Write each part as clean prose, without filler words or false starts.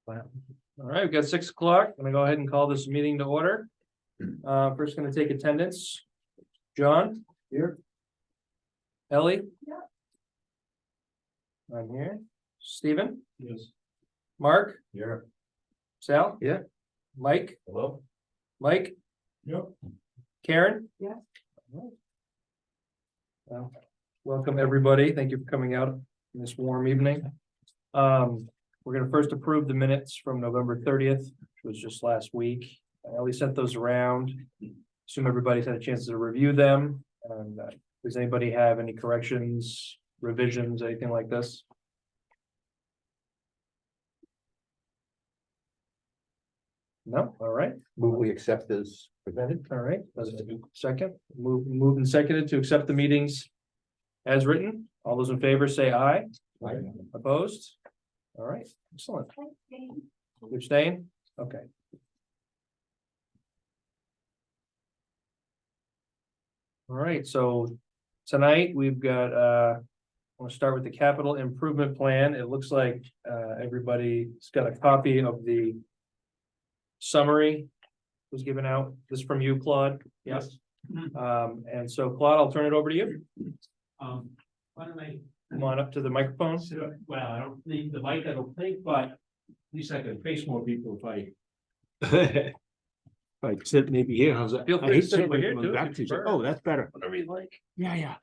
All right, we've got 6 o'clock. I'm gonna go ahead and call this meeting to order. First gonna take attendance. John? Here. Ellie? Yeah. I'm here. Stephen? Yes. Mark? Here. Sal? Yeah. Mike? Hello? Mike? Yep. Karen? Yes. Well, welcome, everybody. Thank you for coming out on this warm evening. We're gonna first approve the minutes from November 30th, which was just last week. Ellie sent those around. Assume everybody's had a chance to review them. And does anybody have any corrections, revisions, anything like this? No, all right, Move we accept as presented. all right. Second, move and seconded to accept the meetings as written. All those in favor say aye. Aye. Opposed? All right, excellent. You abstain? Okay. All right, so tonight we've got, we'll start with the capital improvement plan. It looks like, everybody's got a copy of the summary was given out. This from you, Claude? Yes. And so Claude, I'll turn it over to you. Why don't I, Come on up to the microphone. well, I don't need the mic, I don't think, but at least I can face more people if I. If I sit maybe here, how's that? Feel free I to hate sit sitting over here, with too, my if back you to you. prefer. Oh, that's better. Whatever you like. Yeah,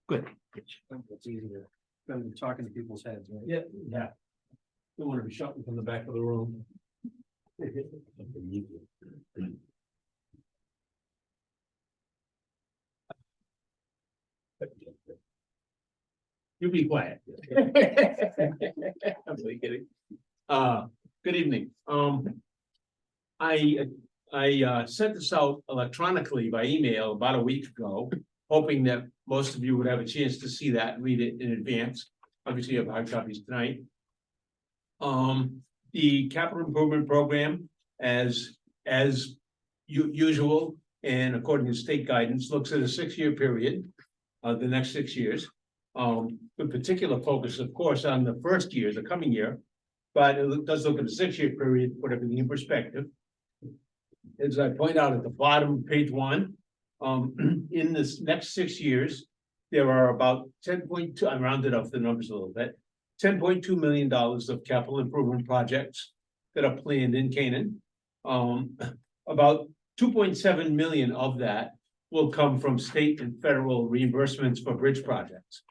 good. It's easier than talking to people's heads, right? Yeah. Don't want to be shouting from the back of the room. You be quiet. I'm only kidding. Good evening. I sent this out electronically by email about a week ago, hoping that most of you would have a chance to see that and read it in advance. Obviously, you have hard copies tonight. The capital improvement program, as usual, and according to state guidance, looks at a 6-year period, the next 6 years. With particular focus, of course, on the first year, the coming year, but it does look at a 6-year period, put everything in perspective. As I point out at the bottom of page 1, in this next 6 years, there are about 10.2, I rounded up the numbers a little bit, $10.2 million of capital improvement projects that are planned in Canaan. About 2.7 million of that will come from state and federal reimbursements for bridge projects.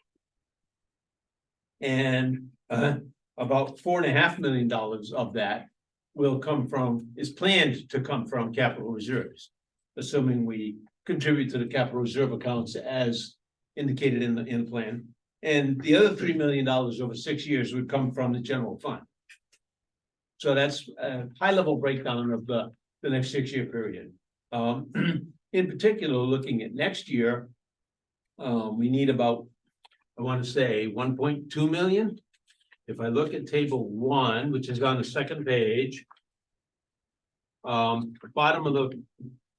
And about $4.5 million of that is planned to come from capital reserves, assuming we contribute to the capital reserve accounts as indicated in the plan. And the other $3 million over 6 years would come from the general fund. So that's a high level breakdown of the next 6-year period. In particular, looking at next year, we need about, I want to say 1.2 million. If I look at table 1, which is on the second page, bottom of the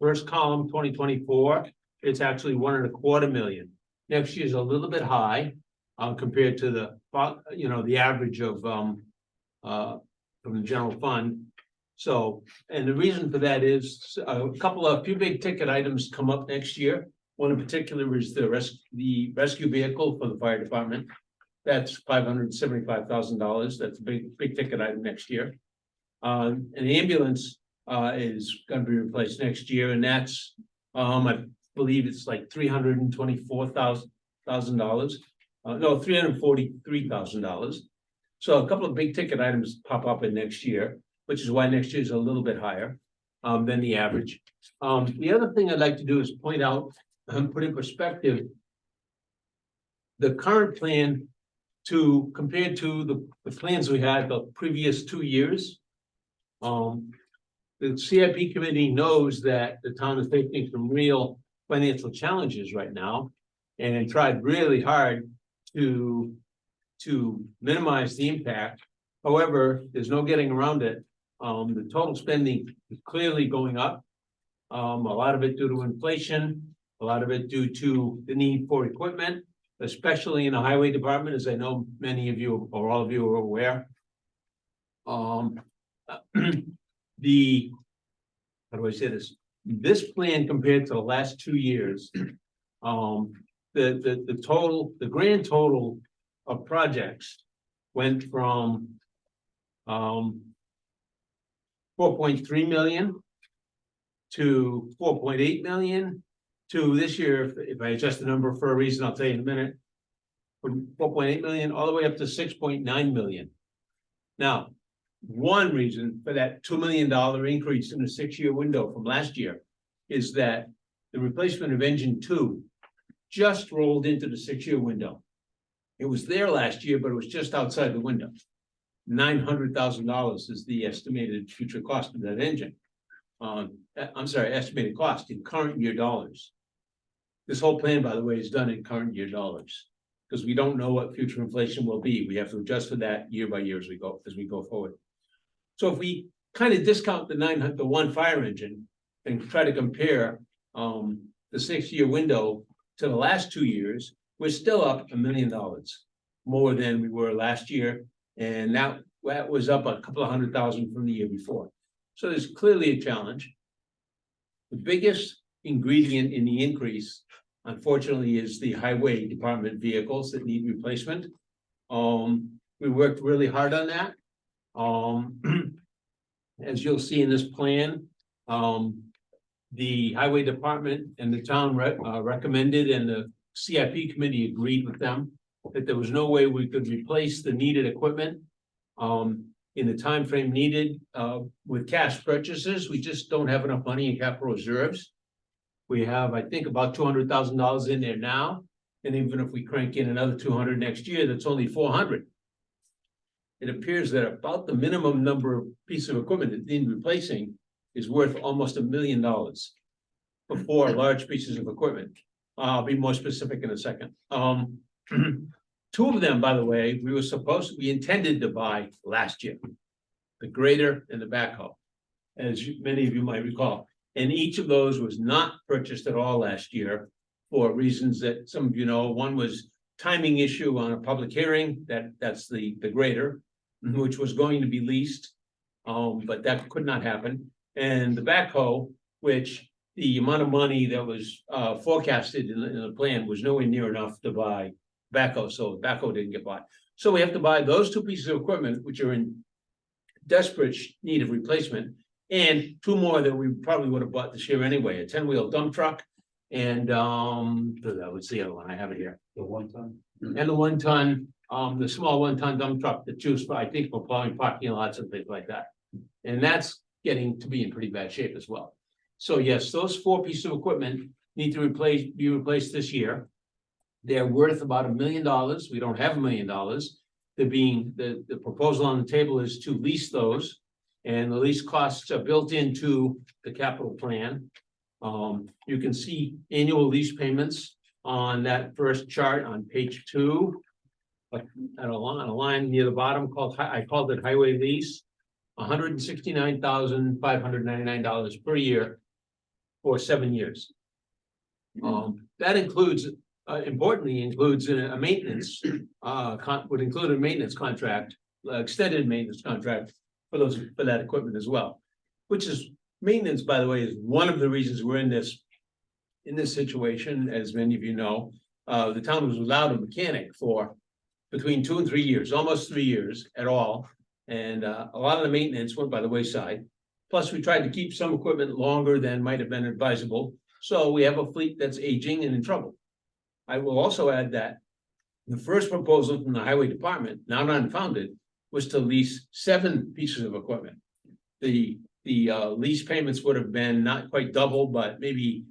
first column, 2024, it's actually 1.25 million. Next year's a little bit high compared to the average of from the general fund. So, and the reason for that is a few big ticket items come up next year. One in particular is the rescue vehicle for the fire department. That's $575,000. That's a big ticket item next year. An ambulance is going to be replaced next year, and that's I believe it's like $324,000. no, $343,000. So a couple of big ticket items pop up in next year, which is why next year is a little bit higher than the average. The other thing I'd like to do is point out, put in perspective, the current plan compared to the plans we had the previous 2 years. The CIP committee knows that the town is facing some real financial challenges right now and tried really hard to minimize the impact. However, there's no getting around it. The total spending is clearly going up. A lot of it due to inflation, a lot of it due to the need for equipment, especially in the highway department, as I know many of you or all of you are aware. How do I say this? This plan compared to the last 2 years, the grand total of projects went from 4.3 million to 4.8 million to this year, if I adjust the number for a reason, I'll tell you in a minute, from 4.8 million all the way up to 6.9 million. Now, one reason for that $2 million increase in the 6-year window from last year is that the replacement of engine 2 just rolled into the 6-year window. It was there last year, but it was just outside the window. $900,000 is the estimated future cost of that engine. I'm sorry, estimated cost in current year dollars. This whole plan, by the way, is done in current year dollars because we don't know what future inflation will be. We have to adjust for that year by year as we go forward. So if we kind of discount the one fire engine and try to compare the 6-year window to the last 2 years, we're still up $1 million more than we were last year, and that was up a couple of $100,000 from the year before. So there's clearly a challenge. The biggest ingredient in the increase, unfortunately, is the highway department vehicles that need replacement. We worked really hard on that. As you'll see in this plan, the highway department and the town recommended, and the CIP committee agreed with them that there was no way we could replace the needed equipment in the time frame needed with cash purchases. We just don't have enough money in capital reserves. We have, I think, about $200,000 in there now, and even if we crank in another 200 next year, that's only 400. It appears that about the minimum number of pieces of equipment that need replacing is worth almost $1 million for 4 large pieces of equipment. I'll be more specific in a second. 2 of them, by the way, we intended to buy last year, the grader and the backhoe, as many of you might recall. And each of those was not purchased at all last year for reasons that some of you know. One was timing issue on a public hearing, that's the grader, which was going to be leased, but that could not happen. And the backhoe, which the amount of money that was forecasted in the plan was nowhere near enough to buy backhoe, so backhoe didn't get bought. So we have to buy those 2 pieces of equipment, which are in desperate need of replacement, and 2 more that we probably would have bought this year anyway: a 10-wheel dump truck, and what's the other one? I have it here. The 1-ton. And the 1-ton, the small 1-ton dump truck that's used for, I think, for plowing parking lots and things like that. And that's getting to be in pretty bad shape as well. So yes, those 4 pieces of equipment need to be replaced this year. They're worth about $1 million. We don't have $1 million. The proposal on the table is to lease those, and the lease costs are built into the capital plan. You can see annual lease payments on that first chart on page 2, at a line near the bottom I called it highway lease, $169,599 per year for 7 years. That includes, importantly, includes a maintenance, would include a maintenance contract, extended maintenance contract for that equipment as well. Which is, maintenance, by the way, is one of the reasons we're in this situation. As many of you know, the town was without a mechanic for between 2 and 3 years, almost 3 years at all. And a lot of the maintenance went by the wayside. Plus, we tried to keep some equipment longer than might have been advisable. So we have a fleet that's aging and in trouble. I will also add that The first proposal from the highway department, now unfounded, was to lease 7 pieces of equipment. The lease payments would have been not quite double, but maybe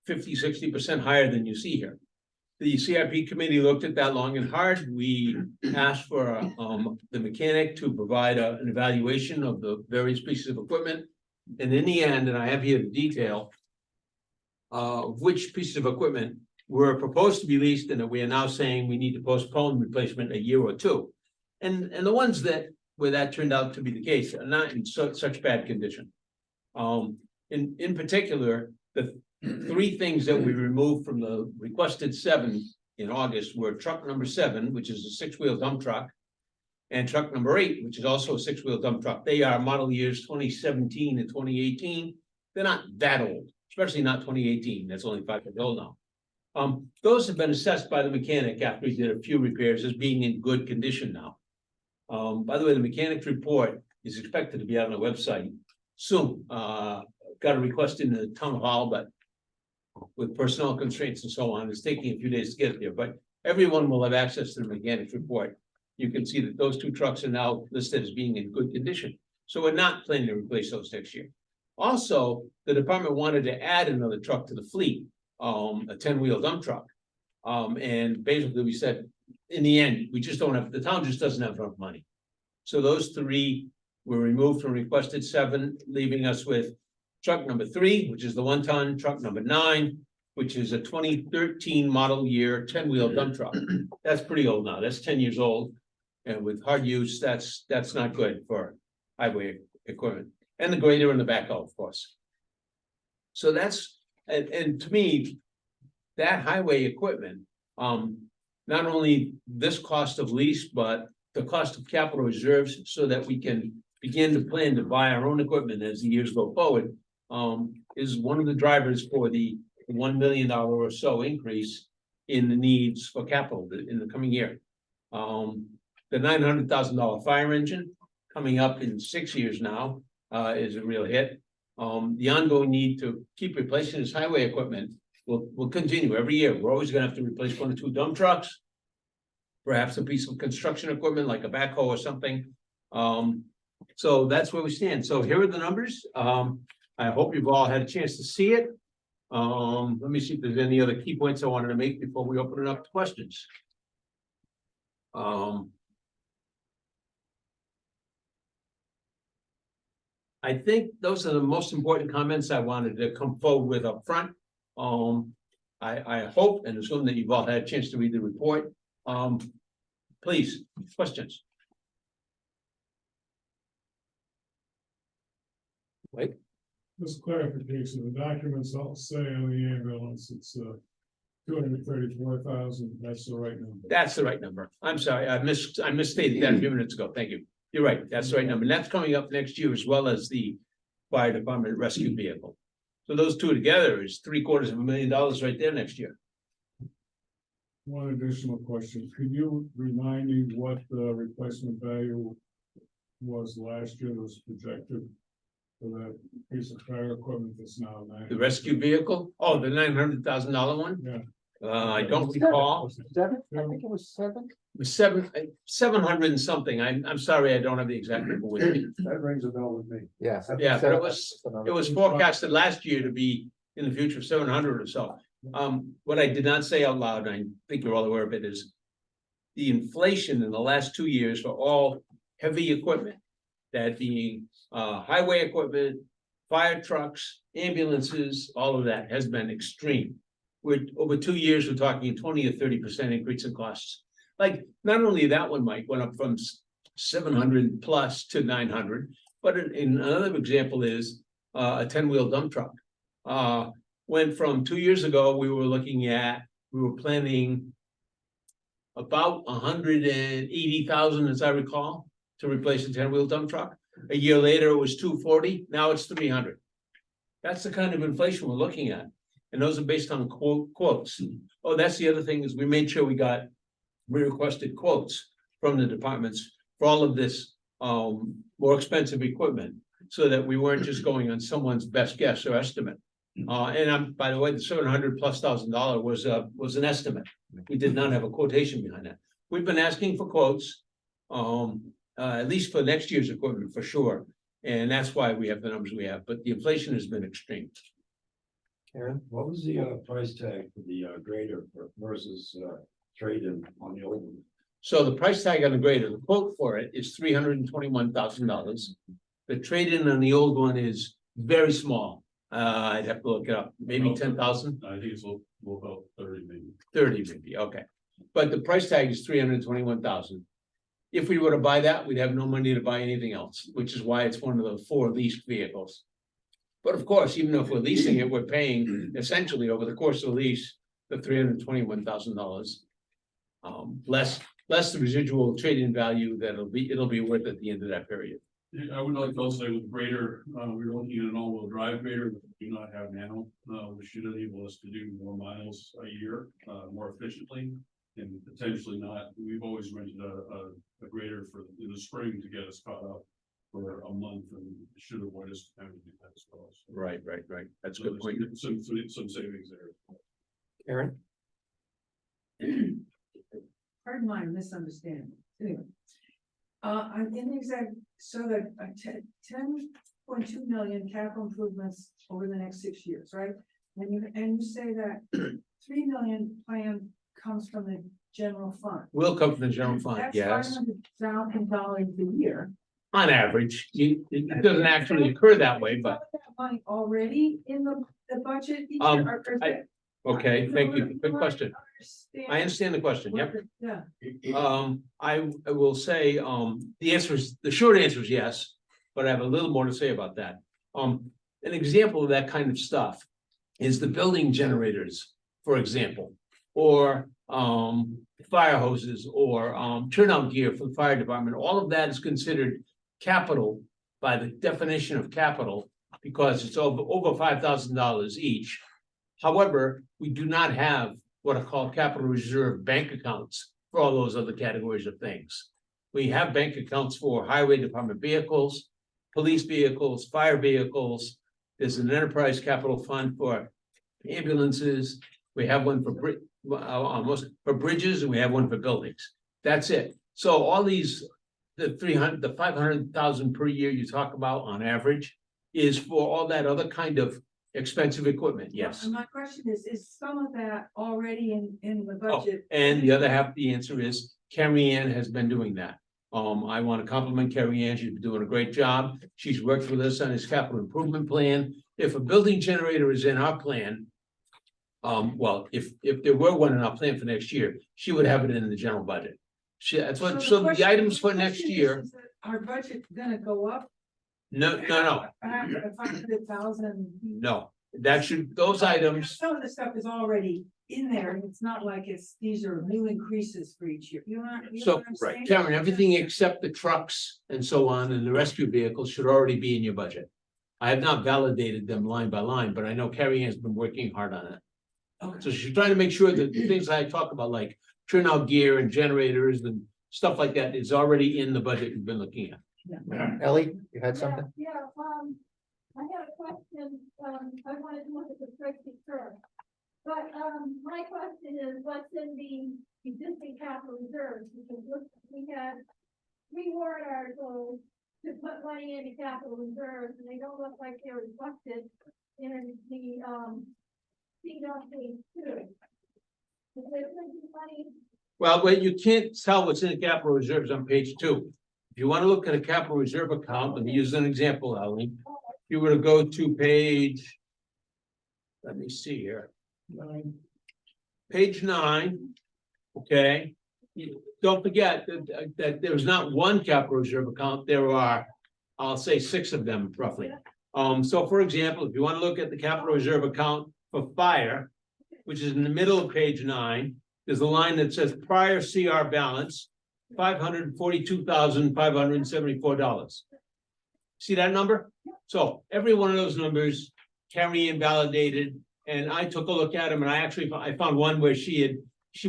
50–60% higher than you see here. The CIP committee looked at that long and hard. We asked for the mechanic to provide an evaluation of the various pieces of equipment. And in the end, and I have here the detail of which pieces of equipment were proposed to be leased and that we are now saying we need to postpone replacement a year or two. And the ones where that turned out to be the case are not in such bad condition. In particular, the 3 things that we removed from the requested 7 in August were truck number 7, which is a 6-wheel dump truck, and truck number 8, which is also a 6-wheel dump truck. They are model years 2017 and 2018. They're not that old, especially not 2018. That's only 5 years old now. Those have been assessed by the mechanic after he did a few repairs as being in good condition now. By the way, the mechanic's report is expected to be out on the website soon. Got a request in the town hall, but with personnel constraints and so on, it's taking a few days to get it there, but everyone will have access to the mechanic's report. You can see that those 2 trucks are now listed as being in good condition. So we're not planning to replace those next year. Also, the department wanted to add another truck to the fleet, a 10-wheel dump truck. And basically we said, in the end, we just don't have, the town just doesn't have enough money. So those 3 were removed from requested 7, leaving us with truck number 3, which is the 1-ton, truck number 9, which is a 2013 model year 10-wheel dump truck. That's pretty old now. That's 10 years old. And with hard use, that's not good for highway equipment. And the grader and the backhoe, of course. So that's, and to me, that highway equipment, not only this cost of lease, but the cost of capital reserves so that we can begin to plan to buy our own equipment as the years go forward, is one of the drivers for the $1 million or so increase in the needs for capital in the coming year. The $900,000 fire engine coming up in 6 years now is a real hit. The ongoing need to keep replacing this highway equipment will continue every year. We're always gonna have to replace 1 or 2 dump trucks, perhaps a piece of construction equipment like a backhoe or something. So that's where we stand. So here are the numbers. I hope you've all had a chance to see it. Let me see if there's any other key points I wanted to make before we open it up to questions. I think those are the most important comments I wanted to come forward with up front. I hope and assume that you've all had a chance to read the report. Please, questions? Wait. Just clarification, the documents all say on the ambulance, it's 234,000, that's the right number. That's the right number. I'm sorry, I misstated that a few minutes ago. Thank you. You're right, that's the right number. And that's coming up next year as well as the fire department rescue vehicle. So those 2 together is $750,000 right there next year. One additional question, could you remind me what the replacement value was last year that was projected for that piece of fire equipment that's now The rescue vehicle? Oh, the $900,000 one? Yeah. I don't recall. 7? I think it was 7. It was 700 and something. I'm sorry, I don't have the exact number with me. That rings a bell with me. Yeah. Yeah, but it was forecasted last year to be in the future 700 or so. What I did not say out loud, and I think you're all aware of it, is the inflation in the last 2 years for all heavy equipment, that being highway equipment, fire trucks, ambulances, all of that has been extreme. We're over 2 years, we're talking a 20 or 30% increase in costs. Like, not only that one, Mike, went up from 700 plus to 900, but in another example is a 10-wheel dump truck. Went from 2 years ago, we were planning about 180,000, as I recall, to replace a 10-wheel dump truck. A year later, it was 240, now it's 300. That's the kind of inflation we're looking at. And those are based on quotes. Oh, that's the other thing, is we made sure we requested quotes from the departments for all of this more expensive equipment, so that we weren't just going on someone's best guess or estimate. And by the way, the $700,000+ was an estimate. We did not have a quotation behind that. we've been asking for quotes. At least for next year's equipment for sure, and that's why we have the numbers we have, but the inflation has been extreme. Karen? What was the price tag for the grader versus trade-in on the old one? So the price tag on the grader, the quote for it is $321,000. The trade-in on the old one is very small. I'd have to look it up, maybe 10,000, I think it's a little about 30 maybe. 30 maybe, okay. But the price tag is 321,000. If we were to buy that, we'd have no money to buy anything else, which is why it's one of the 4 leased vehicles. But of course, even if we're leasing it, we're paying essentially over the course of the lease, the $321,000. Less the residual trade-in value that it'll be worth at the end of that period. I would like to also say with grader, we're looking at an all-wheel drive grader that we do not have now, which should enable us to do more miles a year, more efficiently. And potentially not, we've always rented a grader for in the spring to get us caught up for a month and should avoid us having to do that as well. So Right. That's a good point. there's some savings there. Karen? Pardon my misunderstanding. Anyway. I'm in the exact, so that 10.2 million capital improvements over the next 6 years, right? And you say that 3 million plan comes from the general fund. Will come from the general fund, That's yes, $500,000 a year. on average. It doesn't actually occur that way, but, Is that money already in the budget? each Um, year, or is it- okay, thank you, good I question. I understand the question, yep. Yeah. I will say, the short answer is yes, but I have a little more to say about that. An example of that kind of stuff is the building generators, for example, or fire hoses or turnout gear for the fire department. All of that is considered capital by the definition of capital because it's over $5,000 each. However, we do not have what are called capital reserve bank accounts for all those other categories of things. We have bank accounts for highway department vehicles, police vehicles, fire vehicles. There's an enterprise capital fund for ambulances. We have one for bridges, and we have one for buildings. That's it. So all these, the 500,000 per year you talk about on average is for all that other kind of expensive equipment, yes. And my question is some of that already in the Oh, budget? and the other half, the answer is Carrie Ann has been doing that. I want to compliment Carrie Ann. She's been doing a great job. She's worked with us on his capital improvement plan. If a building generator is in our plan, well, if there were one in our plan for next year, she would have it in the general budget. That's what, so the items for next year, Is that our budget gonna go up? no, 500,000. no. That should, those items, Some of the stuff is already in there, and it's not like these are new increases for each year, you know so, what I'm saying? Karen, everything except the trucks and so on and the rescue vehicles should already be in your budget. I have not validated them line by line, but I know Carrie Ann's been working hard on it. Okay. So she's trying to make sure that the things I talk about, like turnout gear and generators and stuff like that, is already in the budget we've been looking at. Ellie, you had something? Yeah, I had a question, I wanted to look at the spreadsheet first. But, my question is, what's in the existing capital reserves? Because look, we had 3 warrant articles to put money into capital reserves, and they don't look like they're reflected in the, sheet on page 2. Is there money? Well, but you can't tell what's in the capital reserves on page 2. If you want to look at a capital reserve account, let me use an example, Ellie. If you were to go to page, let me see here. Page 9, okay? Don't forget that there's not one capital reserve account, there are, I'll say 6 of them roughly. So for example, if you want to look at the capital reserve account for fire, which is in the middle of page 9, there's a line that says prior CR balance, $542,574. See that number? So every one of those numbers, Carrie Ann validated, and I took a look at them, and I found one where she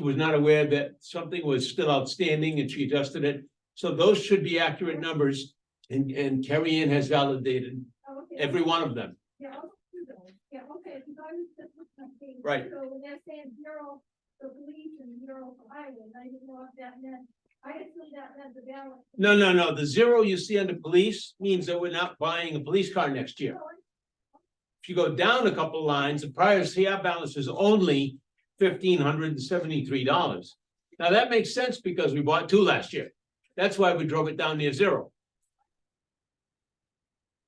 was not aware that something was still outstanding, and she adjusted it. So those should be accurate numbers, and Carrie Ann has validated Okay. every one of them. Yeah, I'll do those. Yeah, okay, because I was just looking at page Right. So when they're saying 0 for police and zero for highway, I didn't know if that meant, I assumed that meant the balance. No, the zero you see under police means that we're not buying a police car next year. If you go down a couple of lines, the prior CR balance is only $1,573. Now, that makes sense because we bought two last year. That's why we drove it down near zero.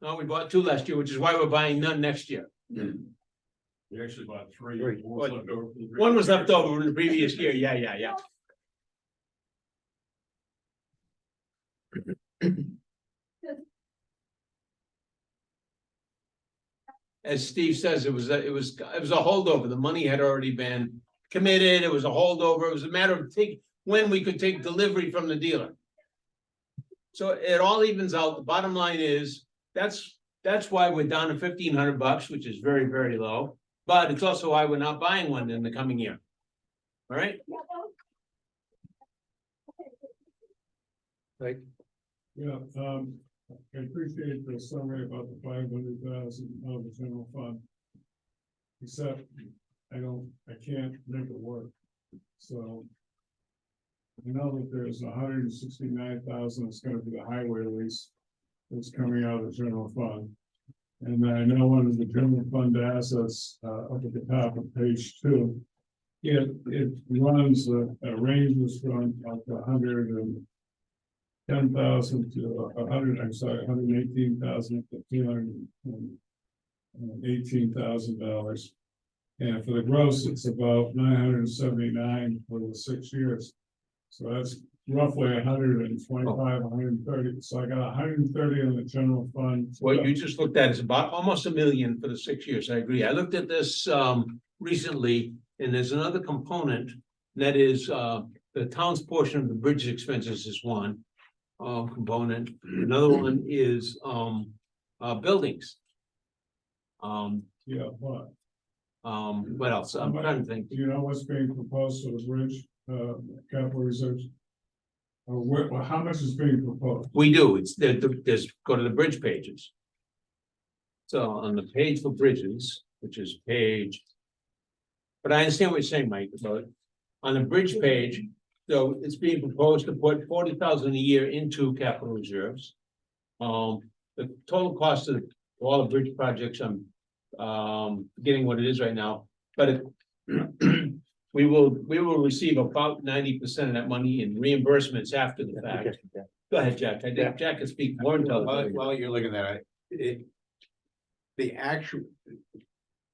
No, we bought two last year, which is why we're buying none next year. We actually bought three. Three. One was left over for the One was left over in the previous year. Yeah. As Steve says, it was a holdover. The money had already been committed. It was a holdover. It was a matter of when we could take delivery from the dealer. So it all evens out. The bottom line is, that's why we're down to $1,500, which is very, very low. But it's also why we're not buying one in the coming year. All right? Like, Yeah, I appreciate the summary about the 500,000 of the general fund. Except I can't make it work, so. I know that there's 169,000 that's gonna be the highway lease. That's coming out of the general fund. And I know one of the general fund assets, up at the top of page 2. It runs, ranges from up to 110,000 to 118,000 to $218,000. And for the gross, it's about 979 for the 6 years. So that's roughly 125, 130. So I got 130 in the general fund. What you just looked at is about almost $1 million for the 6 years. I agree. I looked at this recently, and there's another component that is the town's portion of the bridge expenses is one component. Another one is buildings. Yeah, but What else? I'm trying to think. do you know what's being proposed for the bridge, capital reserves? Or how much is being proposed? We do. It's there's go to the bridge pages. So on the page for bridges, which is page. But I understand what you're saying, Mike, about on the bridge page, so it's being proposed to put 40,000 a year into capital reserves. The total cost of all the bridge projects, I'm getting what it is right now, but it, we will receive about 90% of that money in reimbursements after the fact. Go ahead, Jack. I think Jack can speak more intelligently. While you're looking at it, the actual,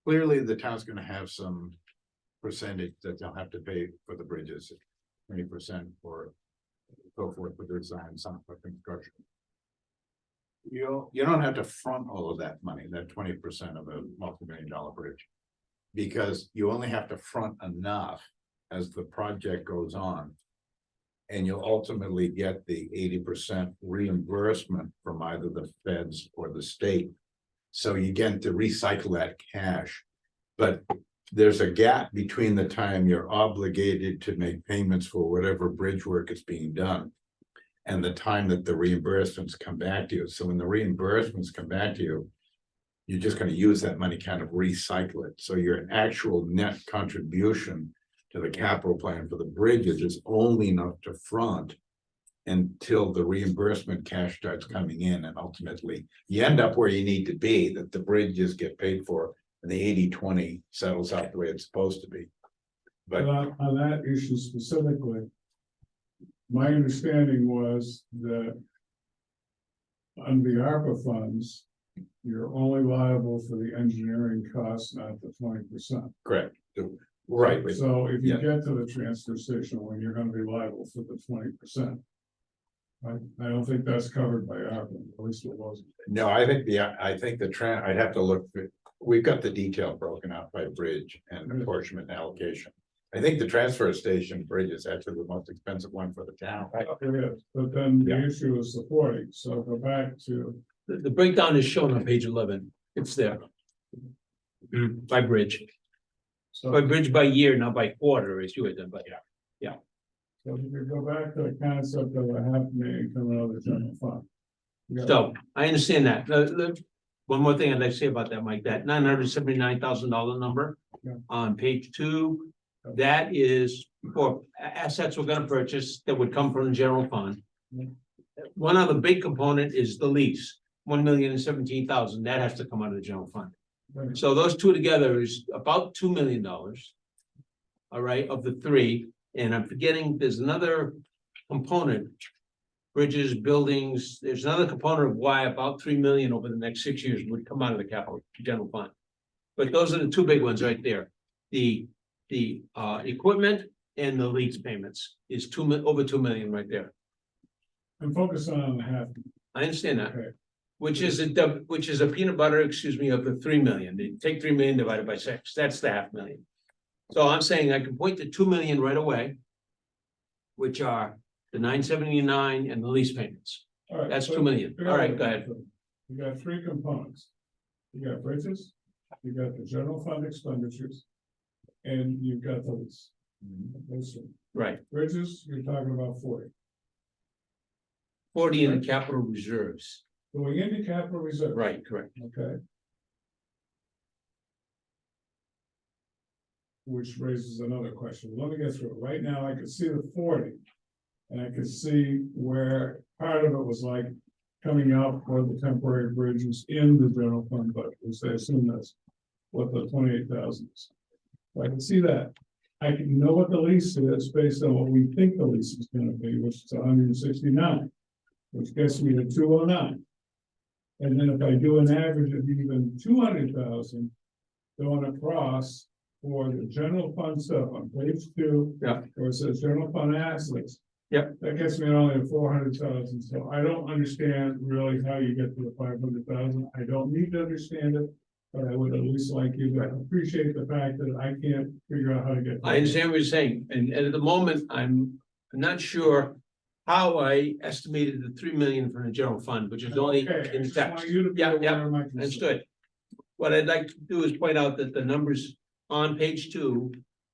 clearly the town's gonna have some percentage that they'll have to pay for the bridges. 20% for so forth for design, some for construction. You don't have to front all of that money, that 20% of a multi-million-dollar bridge. Because you only have to front enough as the project goes on. And you'll ultimately get the 80% reimbursement from either the feds or the state. So you get to recycle that cash. But there's a gap between the time you're obligated to make payments for whatever bridge work is being done. And the time that the reimbursements come back to you. So when the reimbursements come back to you, you're just gonna use that money, kind of recycle it. So your actual net contribution to the capital plan for the bridges is only enough to front until the reimbursement cash starts coming in, and ultimately you end up where you need to be, that the bridges get paid for and the 80-20 settles out the way it's supposed to be. But On that issue specifically, my understanding was that under the ARPA funds, you're only liable for the engineering costs, not the 20%. correct, right, So if you Yeah. get to the transfer station, when you're gonna be liable for the 20%. I don't think that's covered by ARPA, at least it wasn't. no, I think I'd have to look, we've got the detail broken out by bridge and apportionment and allocation. I think the transfer station bridge is actually the most expensive one for the town. It is, but then the Yeah. issue is supporting, so go back to, The breakdown is shown on page 11. It's there. By bridge, so. by bridge by year, not by quarter, as you had done, but yeah. So if you go back to the concept of $500,000 coming out of the general fund. you got- So I understand that. One more thing I'd like to say about that, Mike, that $979,000 number Yeah. on page 2 That is for assets we're gonna purchase that would come from the general fund. One other big component is the lease, $1,017,000, that has to come out of the general fund. Right. So those two together is about $2 million. All right, of the three, and I'm forgetting, there's another component. Bridges, buildings, there's another component of why about 3 million over the next 6 years would come out of the capital general fund. But those are the two big ones right there. The equipment and the lease payments is over 2 million right there. I'm focusing on the half. I understand that. Okay. Which is a peanut butter, excuse me, of the 3 million. They take 3 million divided by 6, that's the $500,000. So I'm saying I can point to 2 million right away. Which are the 979 and the lease payments. All right, That's so 2 million. figure All right, out go what ahead. You got three components. You got bridges, you got the general fund expenditures, and you've got the lease. Those three. Right, Bridges, you're talking about 40. 40 in the capital reserves. Going into capital reserve. Right, correct. Okay. Which raises another question. Let me get through it. Right now, I can see the 40. And I can see where part of it was like coming out for the temporary bridges in the general fund budget, which I assume that's what the 28,000 is. I can see that. I can know what the lease is based on what we think the lease is gonna be, which is 169, which gets me to 209. And then if I do an average of even 200,000 going across for the general fund stuff on page 2. Yeah. Where it says general fund assets. Yep. That gets me only at 400,000, so I don't understand really how you get to the 500,000. I don't need to understand it. But I would at least like you to appreciate the fact that I can't figure out how to get. I understand what you're saying, and at the moment, I'm not sure how I estimated the 3 million from the general fund, which is only Okay, I in just text. want you to be Yeah, aware of my concern. Understood. What I'd like to do is point out that the numbers on page 2,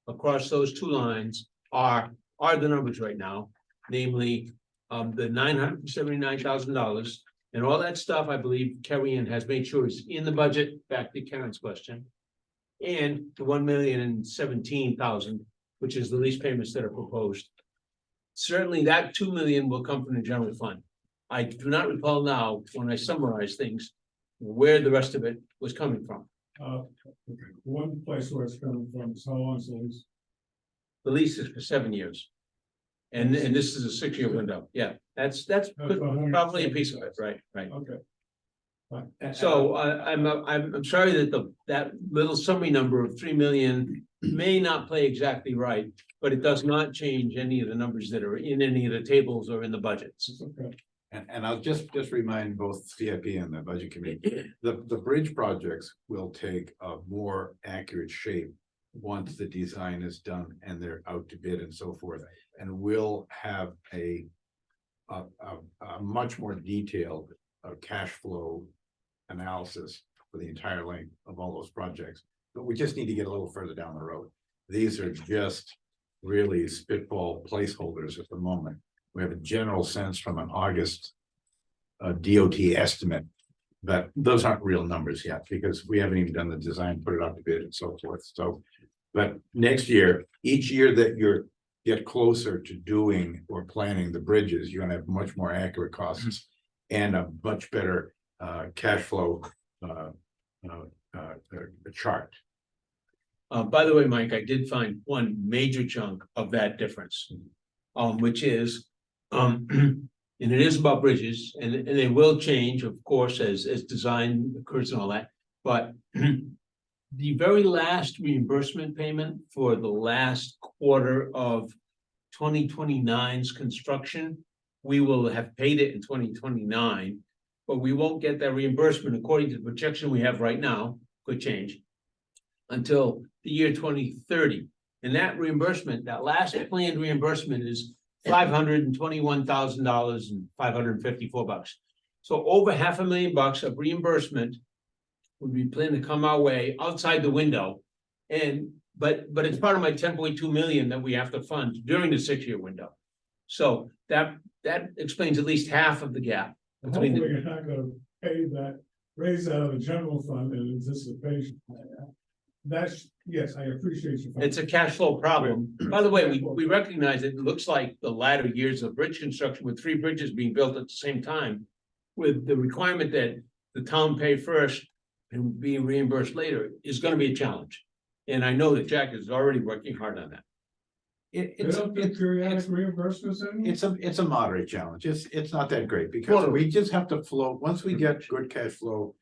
across those two lines, are the numbers right now. Namely, the $979,000 and all that stuff, I believe Kerry Ann has made sure is in the budget, back to Karen's question. And the 1,017,000, which is the lease payments that are proposed. Certainly that 2 million will come from the general fund. I do not recall now, when I summarize things, where the rest of it was coming from. Okay. One place where it's coming from is how long is the lease? The lease is for 7 years. And this is a 6-year window. Yeah, that's probably a piece of it, right, right. Okay. So I'm sorry that that little summary number of 3 million may not play exactly right, but it does not change any of the numbers that are in any of the tables or in the budgets. It's okay. And I'll just remind both CIP and the budget committee, the bridge projects will take a more accurate shape once the design is done and they're out to bid and so forth. And we'll have a much more detailed cash flow analysis for the entire length of all those projects. But we just need to get a little further down the road. These are just really spitball placeholders at the moment. We have a general sense from an August DOT estimate, but those aren't real numbers yet because we haven't even done the design, put it out to bid and so forth. So, but next year, each year that you're get closer to doing or planning the bridges, you're gonna have much more accurate costs and a much better cash flow chart. By the way, Mike, I did find one major chunk of that difference. Which is, and it is about bridges, and they will change, of course, as design occurs and all that, but. The very last reimbursement payment for the last quarter of 2029's construction, we will have paid it in 2029. But we won't get that reimbursement according to the projection we have right now, could change. Until the year 2030. And that reimbursement, that last planned reimbursement is $521,000 and $554. So over $500,000 of reimbursement would be planned to come our way outside the window. And but it's part of my 10.2 million that we have to fund during the 6-year window. So that explains at least half of the gap between Hopefully you're not gonna pay that, raise out of the general fund in anticipation. That's, yes, I appreciate you. It's a cash flow problem. By the way, we recognize it looks like the latter years of bridge construction with 3 bridges being built at the same time. With the requirement that the town pay first and be reimbursed later is gonna be a challenge. And I know that Jack is already working hard on that. They don't do periodic reimbursements anymore? It's a moderate challenge. It's not that great because we just have to flow, once we get good cash flow.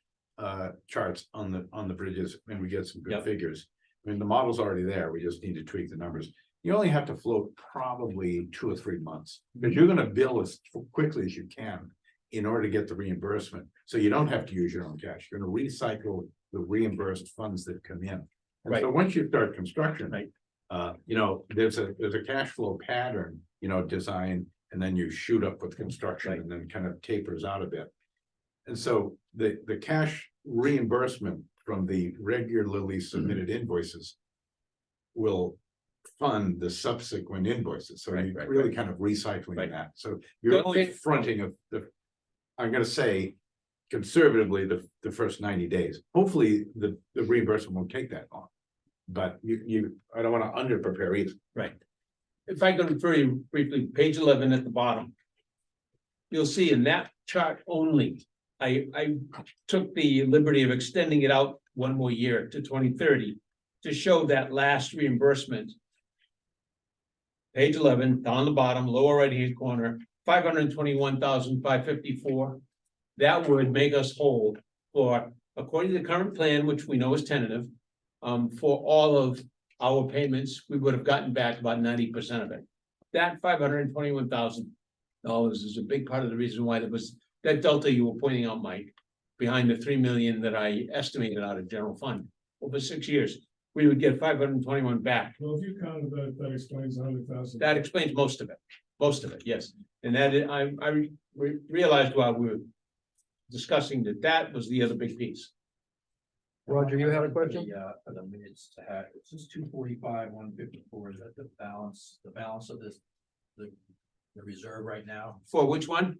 Charts on the bridges and we get some good Yep. figures. I mean, the model's already there. We just need to tweak the numbers. You only have to float probably 2 or 3 months. Because you're gonna bill as quickly as you can. In order to get the reimbursement, so you don't have to use your own cash. You're gonna recycle the reimbursed funds that come in. And so once you start construction. Right. You know, there's a cash flow pattern, you know, design, and then you shoot up with construction and then kind of tapers out a bit. And so the cash reimbursement from the regularly submitted invoices. Will fund the subsequent invoices, so you're Right. really kind of recycling Right. that, so you're only Okay. fronting of the. I'm gonna say conservatively, the first 90 days, hopefully the reimbursement won't take that long. But I don't wanna under prepare either. Right. If I could refer you briefly, page 11 at the bottom. You'll see in that chart only, I took the liberty of extending it out 1 more year to 2030. To show that last reimbursement. Page 11, down the bottom, lower right-hand corner, 521,554. That would make us whole for, according to the current plan, which we know is tentative. For all of our payments, we would have gotten back about 90% of it. That $521,000 is a big part of the reason why there was that delta you were pointing out, Mike. Behind the 3 million that I estimated out of general fund over 6 years, we would get 521 back. Well, if you counted that, that explains 100,000. That explains most of it, yes. And that realized while we were discussing that was the other big piece. Roger, you had a question? For the minutes to have, it's just 245, 154, is that the balance of this, the reserve right now For which one?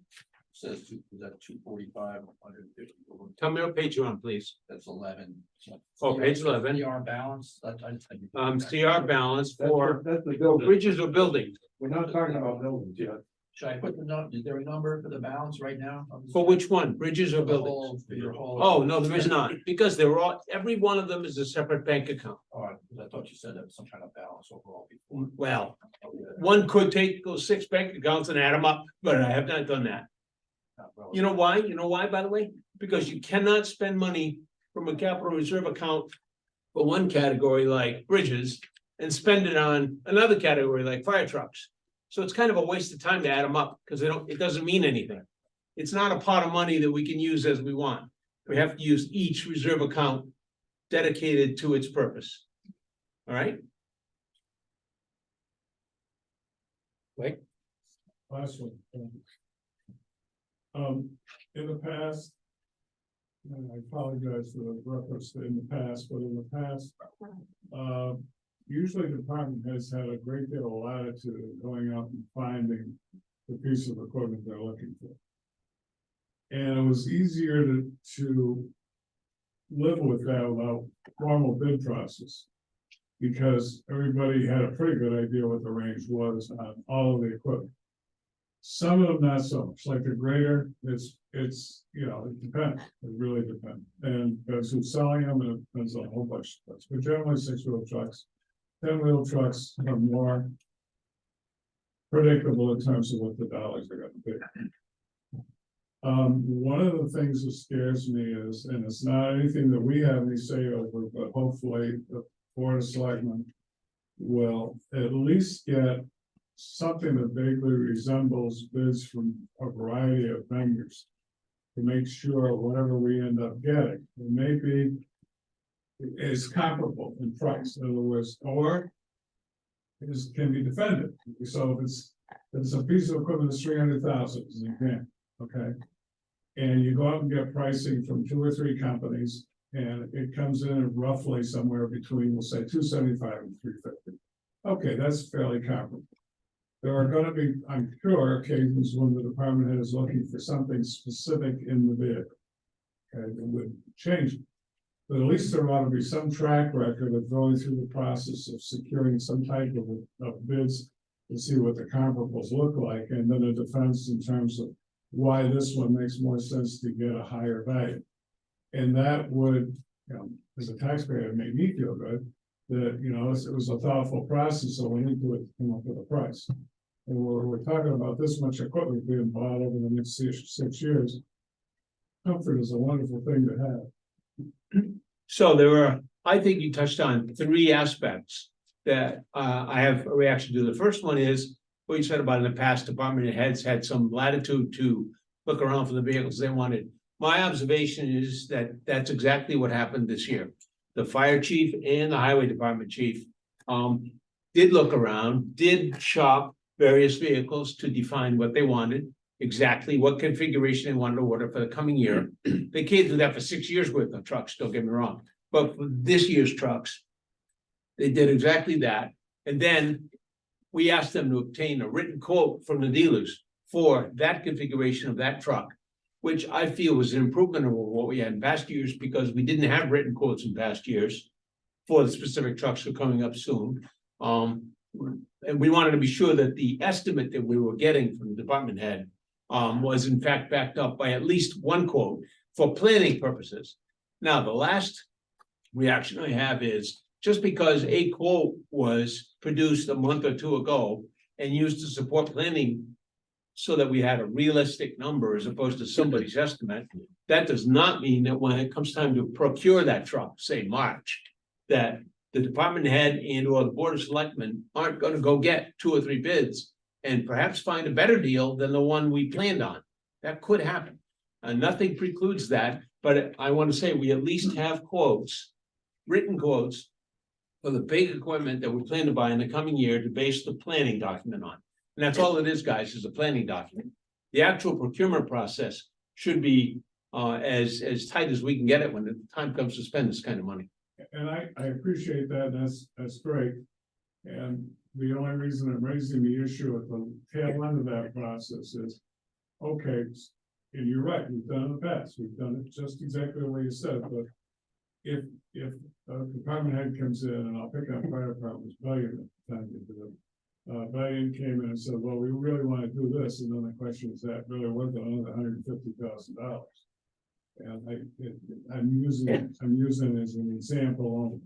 says, is that 245, 154, Tell me what page you're on, please. that's 11. Oh, page 11. CR balance, that, CR balance for That's the bridges or buildings. We're not talking about buildings yet. Should I put the number, is there a number for the balance right now? For which one? Bridges or For the buildings? whole- for your whole- Oh, no, there is not, because they're all, every one of them is a separate bank account. All right, 'cause I thought you said there was some kind of balance overall before. Well, Okay, one could take those 6 bank accounts and add them up, but I have not done that. not You relative. know why? You know why, by the way? Because you cannot spend money from a capital reserve account for one category like bridges and spend it on another category like fire trucks. So it's kind of a waste of time to add them up because it doesn't mean anything. It's not a pot of money that we can use as we want. We have to use each reserve account dedicated to its purpose. All right? Wait. Last one. In the past. And I apologize for the reference to in the past, but in the past. Usually the department has had a great deal of latitude in going out and finding the piece of equipment they're looking for. And it was easier to live with that without formal bid process. Because everybody had a pretty good idea what the range was on all of the equipment. Some of them not so much, like the grader, it's, it depends, it really depends. And those who's selling them, and it depends on a whole bunch of stuff, but generally 6-wheel trucks. 10-wheel trucks are more predictable in terms of what the dollars are gonna be. One of the things that scares me is, and it's not anything that we have any say over, but hopefully the Board of Selectmen will at least get something that vaguely resembles bids from a variety of vendors to make sure whatever we end up getting, it may be is comparable in price, in other words, or can be defended. So if it's a piece of equipment that's 300,000, as an example, okay? And you go out and get pricing from 2 or 3 companies, and it comes in at roughly somewhere between, we'll say, 275 and 350. Okay, that's fairly comparable. There are gonna be, I'm sure, occasions when the department head is looking for something specific in the bid. Okay, that would change it. But at least there ought to be some track record of going through the process of securing some type of bids to see what the comparables look like, and then a defense in terms of why this one makes more sense to get a higher value. And that would, you know, as a taxpayer, it made me feel good that, you know, it was a thoughtful process, so we need to come up with a price. And we're talking about this much equipment being bought over the next 6 years. Comfort is a wonderful thing to have. So there were, I think you touched on three aspects that I have a reaction to. The first one is what you said about in the past, department heads had some latitude to look around for the vehicles they wanted. My observation is that that's exactly what happened this year. The fire chief and the highway department chief did look around, did shop various vehicles to define what they wanted, exactly what configuration they wanted to order for the coming year. They can't do that for 6 years worth of trucks, don't get me wrong, but for this year's trucks, they did exactly that. And then we asked them to obtain a written quote from the dealers for that configuration of that truck, which I feel was an improvement over what we had in past years, because we didn't have written quotes in past years for the specific trucks that are coming up soon. And we wanted to be sure that the estimate that we were getting from the department head was in fact backed up by at least one quote for planning purposes. Now, the last reaction I have is just because a quote was produced a month or two ago and used to support planning so that we had a realistic number as opposed to somebody's estimate, that does not mean that when it comes time to procure that truck, say March, that the department head and or the board of selectmen aren't going to go get 2 or 3 bids and perhaps find a better deal than the one we planned on. That could happen. Nothing precludes that, but I want to say we at least have quotes, written quotes, for the big equipment that we plan to buy in the coming year to base the planning document on. And that's all it is, guys, is a planning document. The actual procurement process should be as tight as we can get it when the time comes to spend this kind of money. And I appreciate that, that's great. And the only reason I'm raising the issue at the tail end of that process is, okay, and you're right, we've done it in the past, we've done it just exactly the way you said, but if a department head comes in, and I'll pick up fire department's Valiant at the time they did it. Valiant came in and said, well, we really want to do this, and then the question is that really worth another $150,000? And I'm using it as an example only.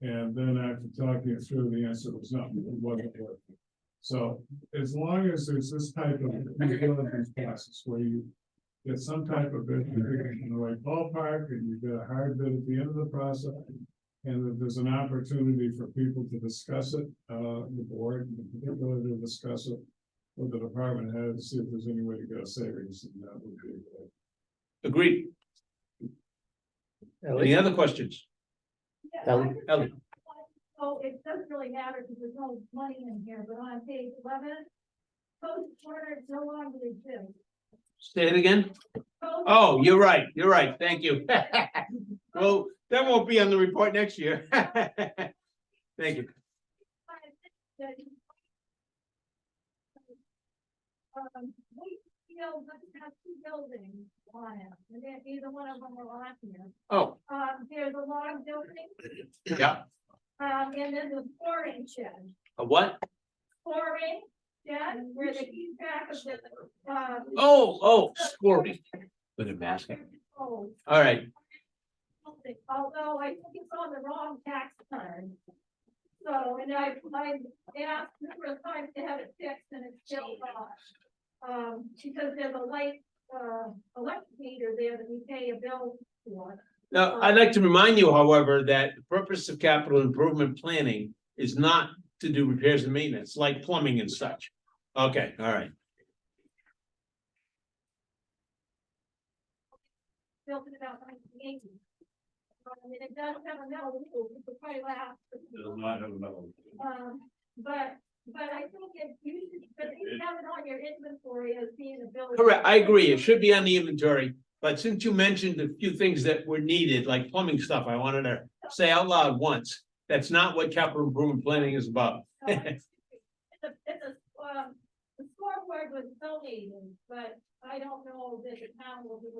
And then after talking it through, the answer was no, it wasn't worth it. So as long as there's this type of due diligence process where you get some type of bid in the right ballpark, and you get a hard bid at the end of the process, and that there's an opportunity for people to discuss it, the board, in particular, to discuss it with the department head to see if there's any way to get a savings, and that would be good. Agreed. Any other questions? Yeah, Ellie? Ellie? So it doesn't really matter because there's no money in here, but on page 11, Coast Corner no longer exists. Say it again? Coast Oh, you're right, thank you. Well, that won't be on the report next year. Thank you. Wakefield doesn't have 2 buildings on it, and then either one of them are on here. Oh, There's a log building, yeah, and then the storage shed. a what? Storage shed, where the keep track of the, Oh, scoring. With a mask. oh, All right, although I think it's on the wrong tax card. So, and I asked numerous times to have it fixed and it's still not. Because there's a light, electric meter there that we pay a bill for. now, I'd like to remind you, however, that the purpose of capital improvement planning is not to do repairs and maintenance, like plumbing and such. Okay, all right. Built in about 1980. And it does have a metal roof, which will probably last. Does not have a metal. But I think it, you should, but you have it on your inventory as being a building. Correct, I agree, it should be on the inventory, but since you mentioned a few things that were needed, like plumbing stuff, I wanted to say out loud once. That's not what capital improvement planning is about. The scoreboard was donated, but I don't know that the town will be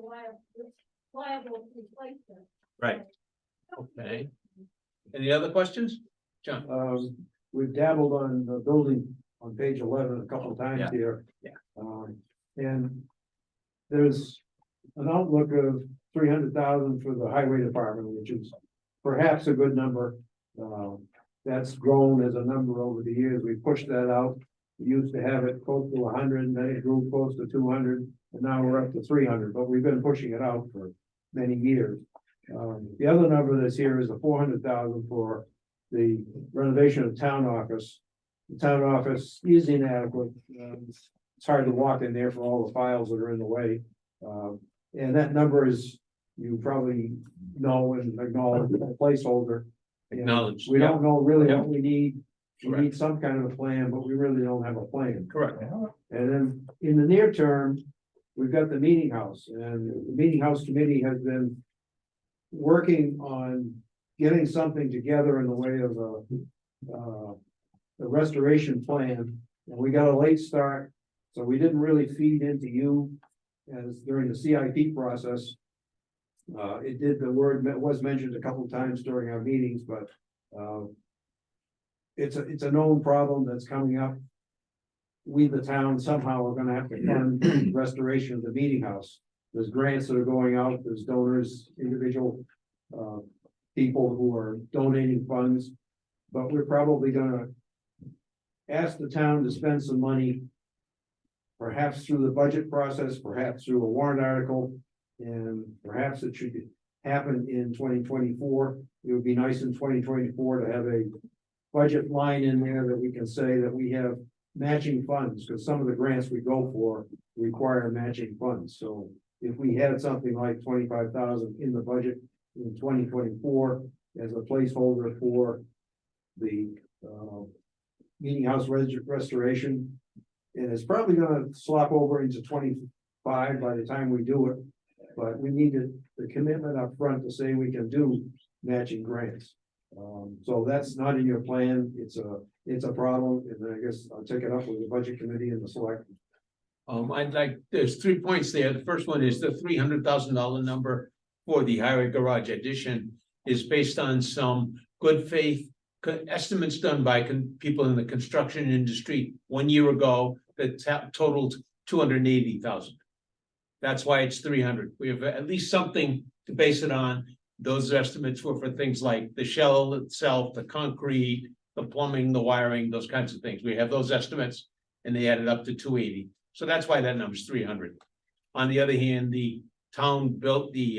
liable to replace it. Right. Okay. Any other questions? John? We've dabbled on the building on page 11 a couple of times Yeah. here. Yeah. And there's an outlook of 300,000 for the highway department, which is perhaps a good number. That's grown as a number over the years. We pushed that out. We used to have it close to 100, and then it grew close to 200, and now we're up to 300, but we've been pushing it out for many years. The other number that's here is the 400,000 for the renovation of town office. The town office is inadequate. It's hard to walk in there for all the files that are in the way. And that number is, you probably know and acknowledge, a placeholder. And Acknowledge, We yeah. don't know really Yeah. what we need. We Correct. need some kind of a plan, but we really don't have a plan. Correct. And then in the near term, we've got the meeting house, and the meeting house committee has been working on getting something together in the way of a restoration plan. And we got a late start, so we didn't really feed into you as during the CIP process. It did, the word was mentioned a couple times during our meetings, but it's a known problem that's coming up. We, the town, somehow are gonna have to fund restoration of the meeting house. There's grants that are going out, there's donors, individual people who are donating funds. But we're probably gonna ask the town to spend some money, perhaps through the budget process, perhaps through a warrant article, and perhaps it should happen in 2024. It would be nice in 2024 to have a budget line in there that we can say that we have matching funds, because some of the grants we go for require matching funds. So if we had something like 25,000 in the budget in 2024 as a placeholder for the meeting house restoration, and it's probably gonna slop over into 25 by the time we do it. But we needed the commitment up front to say we can do matching grants. So that's not in your plan. It's a problem, and I guess I'll take it up with the budget committee and the select. I'd like, there's 3 points there. The first one is the $300,000 number for the highway garage addition is based on some good faith estimates done by people in the construction industry 1 year ago that totaled 280,000. That's why it's 300. We have at least something to base it on. Those estimates were for things like the shell itself, the concrete, the plumbing, the wiring, those kinds of things. We have those estimates and they added up to 280. So that's why that number is 300. On the other hand, the town built the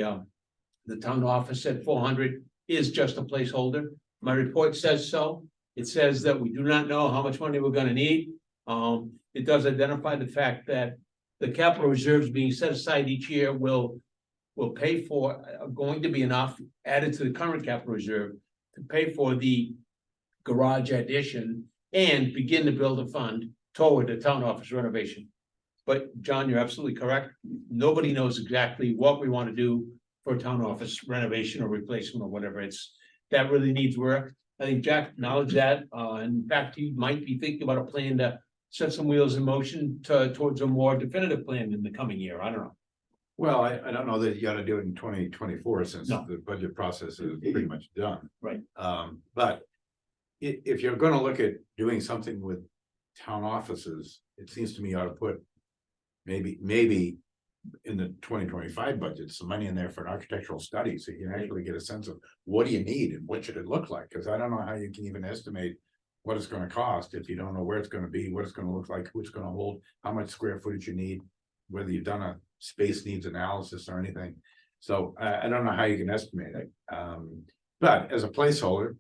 town office at 400 is just a placeholder. My report says so. It says that we do not know how much money we're gonna need. It does identify the fact that the capital reserves being set aside each year will pay for, going to be enough added to the current capital reserve to pay for the garage addition and begin to build a fund toward the town office renovation. But John, you're absolutely correct. Nobody knows exactly what we want to do for a town office renovation or replacement or whatever. That really needs work. I think Jack acknowledged that. In fact, he might be thinking about a plan to set some wheels in motion towards a more definitive plan in the coming year. I don't know. Well, I don't know that you gotta do it in 2024 since No. the budget process is pretty much done. Right. But if you're gonna look at doing something with town offices, it seems to me you ought to put maybe in the 2025 budget, some money in there for an architectural study, so you can actually get a sense of what do you need and what should it look like? Cause I don't know how you can even estimate what it's gonna cost if you don't know where it's gonna be, what it's gonna look like, who it's gonna hold, how much square footage you need, whether you've done a space needs analysis or anything. So I don't know how you can estimate it. But as a placeholder.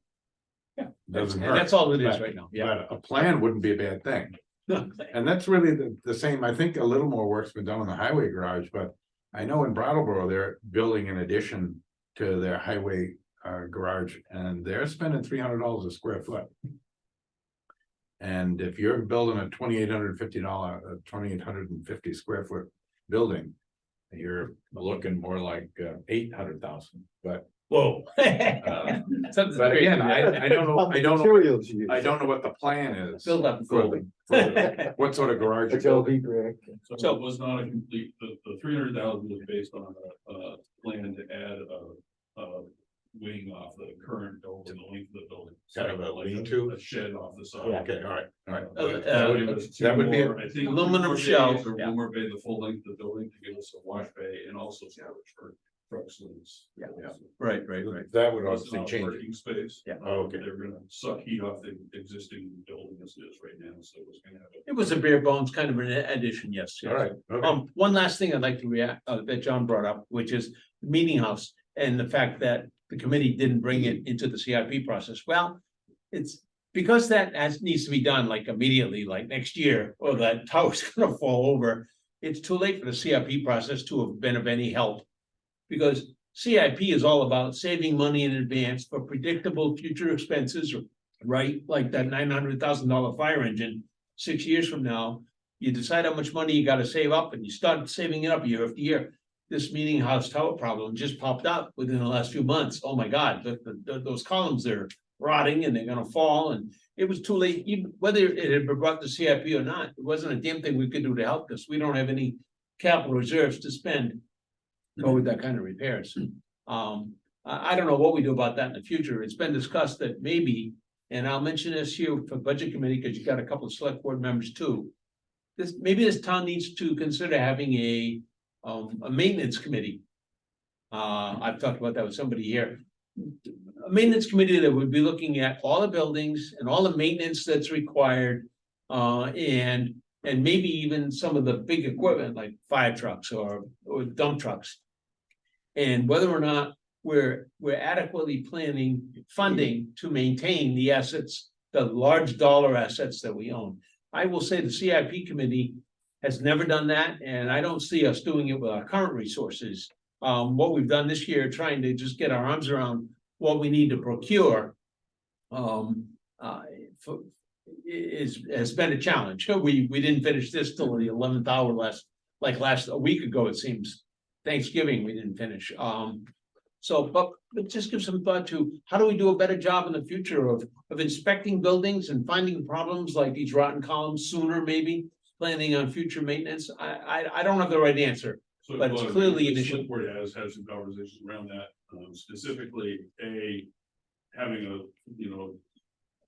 Yeah, Doesn't and hurt. that's all it is But- right now. Yeah. But a plan wouldn't be a bad thing. And that's really the same, I think a little more work's been done on the highway garage, but I know in Brattleboro, they're building an addition to their highway garage and they're spending $300 a square foot. And if you're building a $2,850 square foot building, you're looking more like 800,000, but. Whoa. But again, I don't know, I don't know what the plan is. Build up for gold. what sort of garage. you're So building. So it was not a complete, the 300,000 was based on a plan to add wing off the current building, the length of the building. Kind of a Like lean-to? A shed off the side. Okay, all right, all right. That would- that would be- I think Aluminum one more bay, shells, or yeah. one more bay, the full length of the building to give us a wash bay and also storage for trucks and. Yeah. Right, right. That would It's obviously not change it. working space. Yeah. Oh, okay. They're gonna suck heat off the existing building as it is right now, so it's gonna have. It was a bare bones kind of an addition, yes. yes. All right, okay. One last thing I'd like to react, that John brought up, which is the meeting house and the fact that the committee didn't bring it into the CIP process. Well, it's because that needs to be done like immediately, like next year, or that tower's gonna fall over. It's too late for the CIP process to have been of any help. Because CIP is all about saving money in advance for predictable future expenses, right? Like that $900,000 fire engine, 6 years from now, you decide how much money you gotta save up and you start saving it up year after year. This meeting house tower problem just popped up within the last few months. Oh my God, those columns are rotting and they're gonna fall, and it was too late, even whether it had been brought to CIP or not, it wasn't a damn thing we could do to help this. We don't have any capital reserves to spend go with that kind of repairs. I don't know what we do about that in the future. It's been discussed that maybe, and I'll mention this here for budget committee, because you got a couple of select board members too. Maybe this town needs to consider having a maintenance committee. I've talked about that with somebody here. A maintenance committee that would be looking at all the buildings and all the maintenance that's required. And maybe even some of the big equipment like fire trucks or dump trucks. And whether or not we're adequately planning funding to maintain the assets, the large dollar assets that we own. I will say the CIP committee has never done that, and I don't see us doing it with our current resources. What we've done this year, trying to just get our arms around what we need to procure. Has been a challenge. We didn't finish this till the 11th hour a week ago, it seems. Thanksgiving, we didn't finish. But just give some thought to how do we do a better job in the future of inspecting buildings and finding problems like these rotten columns sooner, maybe planning on future maintenance. I don't have the right answer. So, But it's well, clearly an the issue. select board has had some conversations around that, specifically, having the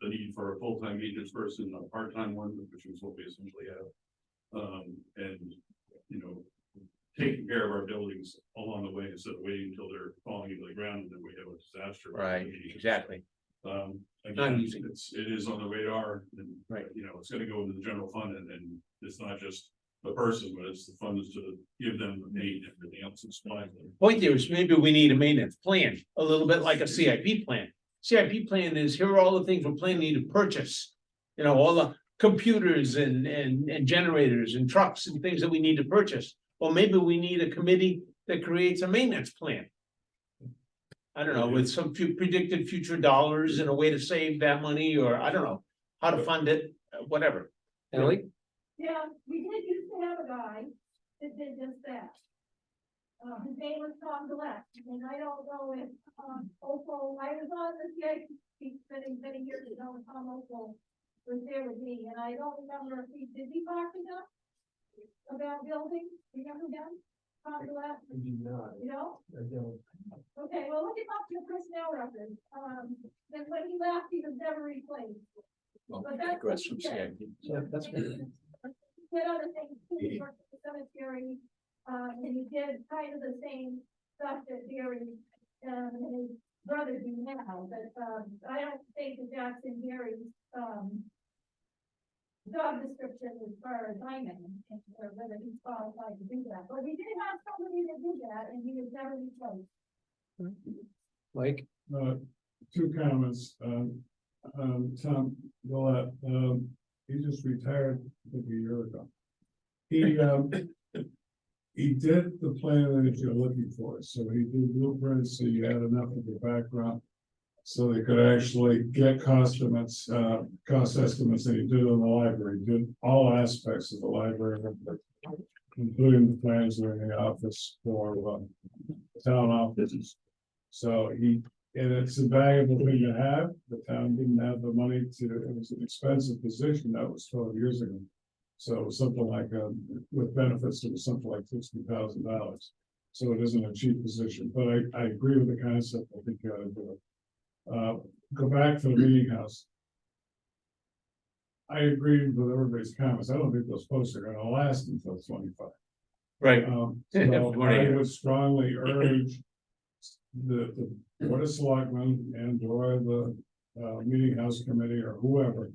need for a full-time maintenance person, a part-time one, which is what we essentially have. And, taking care of our buildings along the way instead of waiting until they're falling into the ground and then we have a disaster. Exactly. Again, easy. it is on the radar and, Right. It's gonna go into the general fund and it's not just the person, but it's the funds to give them the paint and everything else is fine. Point there is maybe we need a maintenance plan, a little bit like a CIP plan. CIP plan is, here are all the things we're planning to purchase. All the computers and generators and trucks and things that we need to purchase. Or maybe we need a committee that creates a maintenance plan. I don't know, with some predicted future dollars and a way to save that money, or I don't know, how to fund it, whatever. Ellie? Yeah, we did used to have a guy that did just that. His name was Tom Gillette, and I don't know if, Opal, I was on the CIP many years ago, and Tom Opal was there with me, and I don't remember if did he talk to them about building, remember them? Tom Gillette, you know? Okay, well, look him up in the personnel records, and when he left, he was never replaced. But that's what he said. Yeah, that's good. Did other things too, he worked at the cemetery, and he did kind of the same stuff that Gary, and his brother do now, but, I don't think that that's in Gary's, job description as far as I know, or whether he's qualified to do that, but we did have somebody that did that, and he was never replaced. Mike? Two comments, Tom Willett, he just retired, I think, a year ago. He did the plan that you're looking for, so he did blueprints, so you had enough of the background. So they could actually get cost estimates, and he did in the library, did all aspects of the library, including the plans that are in the office for town offices. So and it's a valuable thing to have. The town didn't have the money it was an expensive position. That was 12 years ago. So something like, with benefits, it was something like $60,000. So it isn't a cheap position, but I agree with the concept, I think you ought to do it. Go back to the meeting house. I agree with everybody's comments, I don't think those posts are gonna last until 25. Right, So I 20. would strongly urge the Board of Selectmen and or the Meeting House Committee or whoever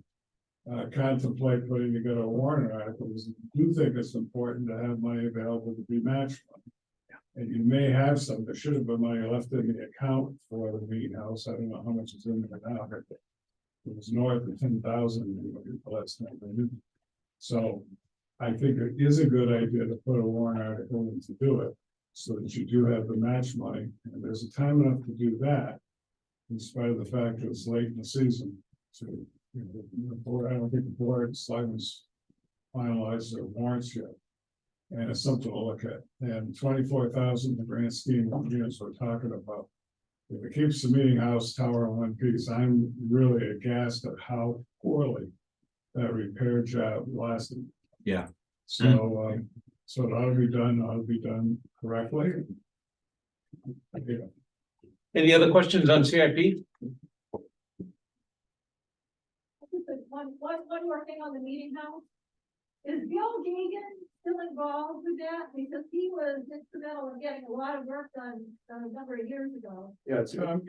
contemplate putting together warrant articles. I do think it's important to have money available to be matched. And you may have some, there should have been money left in the account for the Meeting House, I don't know how much is in there now. It was north of 10,000 last night. So I think it is a good idea to put a warrant article in to do it, so that you do have the match money, and there's a time enough to do that. In spite of the fact that it's late in the season, so, you know, the board, I don't think the board, Sliman's finalized their warrants yet. And it's something to look at, and 24,000, the grand scheme of units we're talking about. If it keeps the Meeting House tower in one piece, I'm really aghast at how poorly that repair job lasted. Yeah. So, so it ought to be done correctly. Yeah. Any other questions on CIP? One more thing on the meeting house. Is Bill Gagan still involved with that? Because he was instrumental in getting a lot of work done a number of years ago. Yeah, it's Tom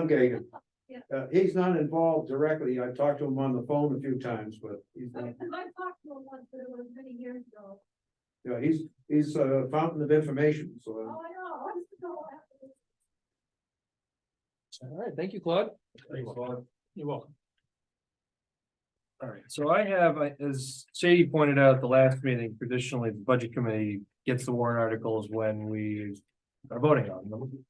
Gagan. Yeah. He's not involved directly. I've talked to him on the phone a few times, but he's not. Because I talked to him once, but it was many years ago. Yeah, he's a fountain of information, so. Oh, I know. I used to go after this. All right, thank you, Claude. You're welcome. All right, so I have, as Sadie pointed out at the last meeting, traditionally, the budget committee gets the warrant articles when we are voting on them.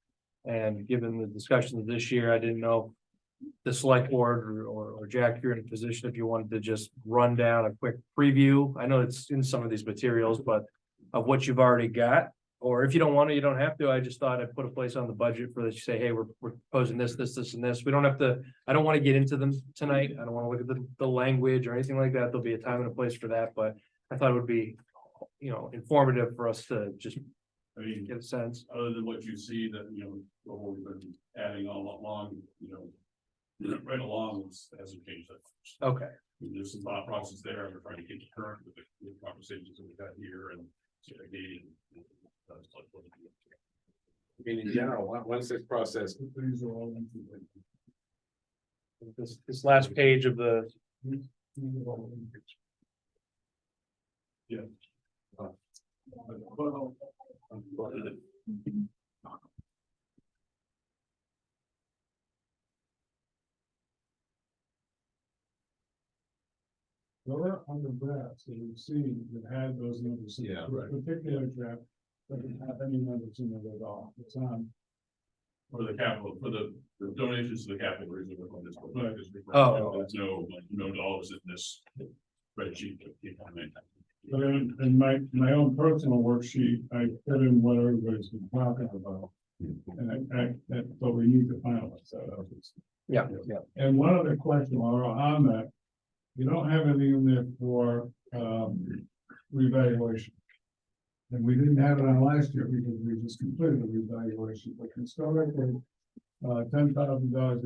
And given the discussions this year, I didn't know if the select board or Jack, you're in a position if you wanted to just run down a quick preview. I know it's in some of these materials, but of what you've already got. Or if you don't want to, you don't have to. I just thought I'd put a place on the budget for that. You say, hey, we're proposing this, and this. We don't have to, I don't want to get into them tonight. I don't want to look at the language or anything like that. There'll be a time and a place for that, but I thought it would be, informative for us to just I mean, get a sense. other than what you see that, what we've been adding all along, right along hasn't changed that much. Okay, There's some thought process there, and we're trying to keep current with the conversations that we've had here and. I mean, in general, once this process, These are all. this last page of the, Lower on the graph, so you see that had those numbers. Yeah, right. Particular graph doesn't have any numbers in it at all. It's on. For the capital, for the donations to the capital reserve fund. Right. There's no dollars in this spreadsheet. But in my own personal worksheet, I put in what everybody's been talking about. And but we need to finalize that, obviously. yeah. And one other question while we're on that, you don't have anything in there for revaluation. And we didn't have it on last year because we just completed the revaluation, but historically, $10,000 a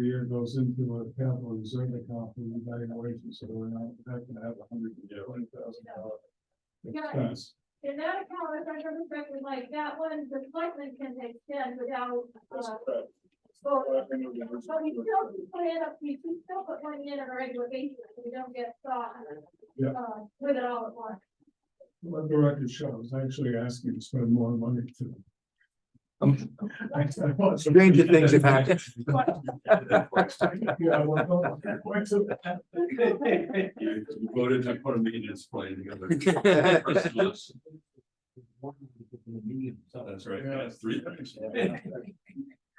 year goes into a capital reserve account for revaluation, so we're not going to have $120,000 expense. In that account, if I remember correctly, like that one, the selectmen can extend without, so we still put in we still put money in on a regular basis, so we don't get caught, Yeah. with it all at once. What the record shows, actually asking to spend more money to. Stranger things have happened. Yeah, well, We voted to put a maintenance plan together. That's right, Yeah. that's 3 things.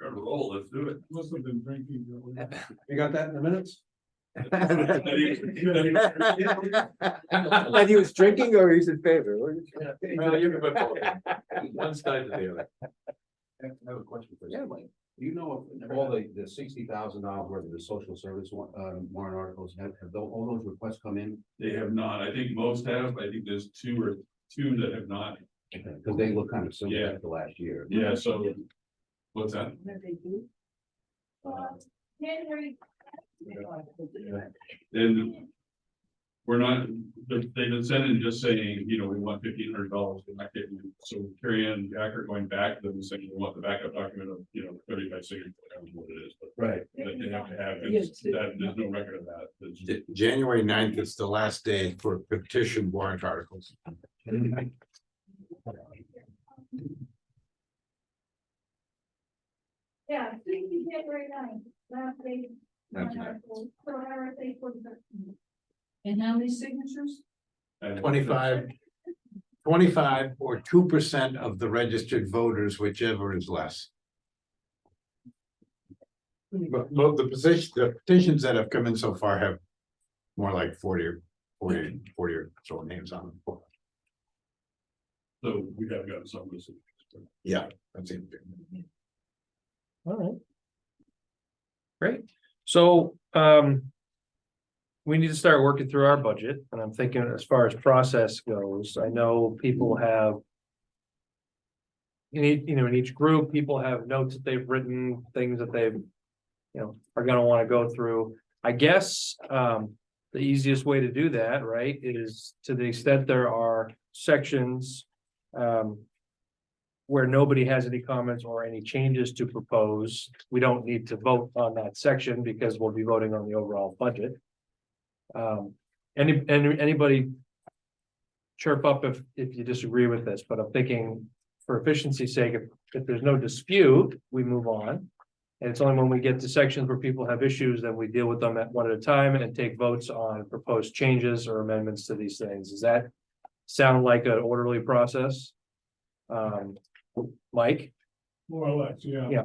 Got to roll, let's do it. Must have been drinking. You got that in the minutes? That That he was drinking or he's in favor? one side to the other. I have a question for you. Yeah, Mike. Do you know if all the $60,000 worth of the social service warrant articles have all those requests come in? They have not, I think most have, I think there's two that have not Because they look kind of similar Yeah. to the last year. Yeah, so, what's that? What they do? January, Then we're not, they've been sending just saying, you know, we want $1,500. We're not getting, so Carrie Ann and Jack are going back, then saying we want the backup document of, you know, 30 by 60, whatever what it is, but Right. that they have to have, Yes. that, there's no record of that. It's- January 9th is the last day for petition warrant articles. yeah, it's gonna be January 9th, last day. That's right. So RSA 46. And how many signatures? and- 25 or 2% of the registered voters, whichever is less. But the petitions that have come in so far have more like 40 or so names on them. So we have gotten some of this. Yeah, that's it. All right. Great, so, we need to start working through our budget, and I'm thinking as far as process goes, I know people have. In each group, people have notes that they've written, things that they've, are gonna wanna go through. I guess, the easiest way to do that, right, is to the extent there are sections, where nobody has any comments or any changes to propose, we don't need to vote on that section because we'll be voting on the overall budget. Anybody chirp up if you disagree with this, but I'm thinking for efficiency's sake, if there's no dispute, we move on. And it's only when we get to sections where people have issues, then we deal with them at one at a time and take votes on proposed changes or amendments to these things. Does that sound like an orderly process? Mike? More or less, yeah. Yeah.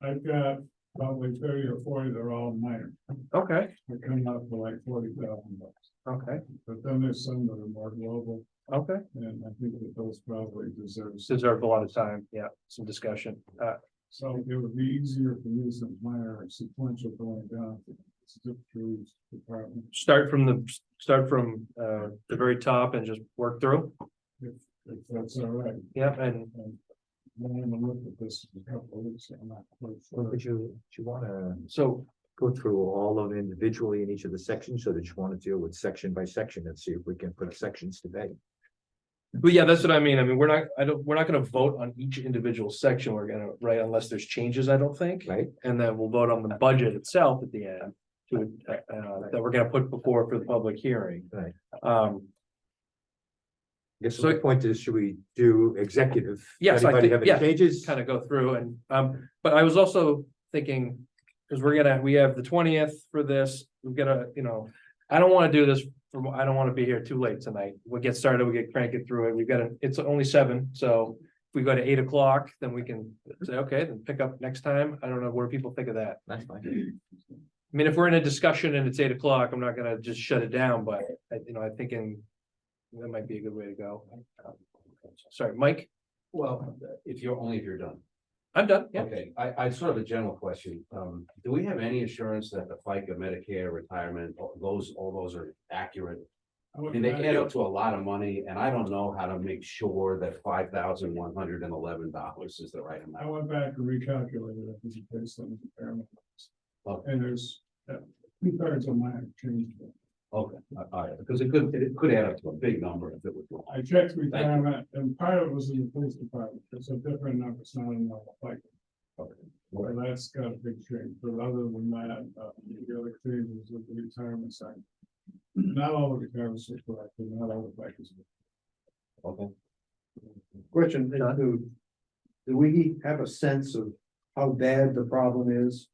I've got probably 30 or 40, they're all minor. Okay, They're coming out for like $40,000. okay, But then there's some that are more global, okay. and I think that those probably deserve. Deserve a lot of time, yeah, some discussion. So it would be easier for me some minor sequential going down. It's a different department, Start from the very top and just work through. if that's all right. Yeah, and And when I'm gonna look at this in a couple of weeks, I'm not quite Well, sure. would you wanna so, go through all of them individually in each of the sections, or did you wanna deal with section by section and see if we can put sections to bed? but yeah, that's what I mean. I mean, we're not gonna vote on each individual section. We're gonna, right, unless there's changes, I don't think. Right. And then we'll vote on the budget itself at the end that we're gonna put before for the public hearing. Right. So- Guess my point is, should we do executive? Yes, I Anybody think- have yeah. any changes? Kind of go through and, but I was also thinking, because we have the 20th for this, we've got to, I don't want to do this, I don't want to be here too late tonight. We'll get started, we get crank it through it, it's only 7, so if we go to 8 o'clock, then we can say, okay, then pick up next time. I don't know, what do people think of that? That's fine. I mean, if we're in a discussion and it's 8 o'clock, I'm not gonna just shut it down, but, I'm thinking that might be a good way to go. Sorry, Mike, Well, if you're done. I'm done, yeah. Okay, I sort of a general question. Do we have any assurance that the FICA, Medicare, retirement, all those are accurate? I mean, they add up to a lot of money, and I don't know how to make sure that $5,111 is the right I amount. went back and recalculated it, this is based on the impairment. Okay. And there's 2/3 of mine changed. Okay, all right, because it could add up to a big number if it was wrong. I checked retirement, and part of it was in the police department, it's a different number, it's not in the like. Okay. Well, that's got a big change, but other than that, the other changes with the retirement side. Not all the retirements are correct, and not all the factors. Okay. Question, do we have a sense of how bad the problem is?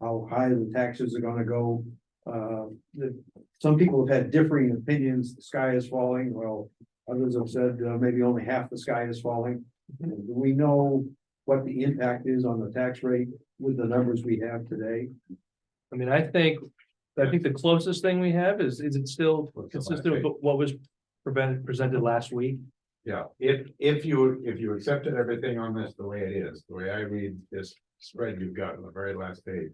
How high the taxes are gonna go? Some people have had differing opinions, the sky is falling, well, others have said maybe only half the sky is falling. Do we know what the impact is on the tax rate with the numbers we have today? I mean, I think the closest thing we have is it still consistent with what was presented last week? Yeah, if you accepted everything on this the way it is, the way I read this spread you've got on the very last page.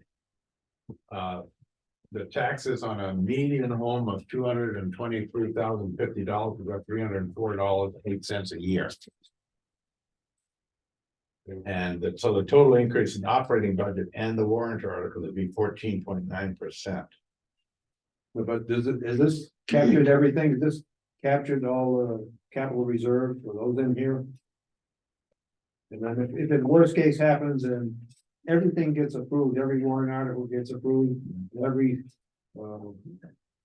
the taxes on a median home of $223,050, about $304.08 a year. And so the total increase in operating budget and the warrant article would be 14.9%. But is this captured everything? Is this captured all the capital reserve for those in here? And then if the worst case happens and everything gets approved, every warrant article gets approved, every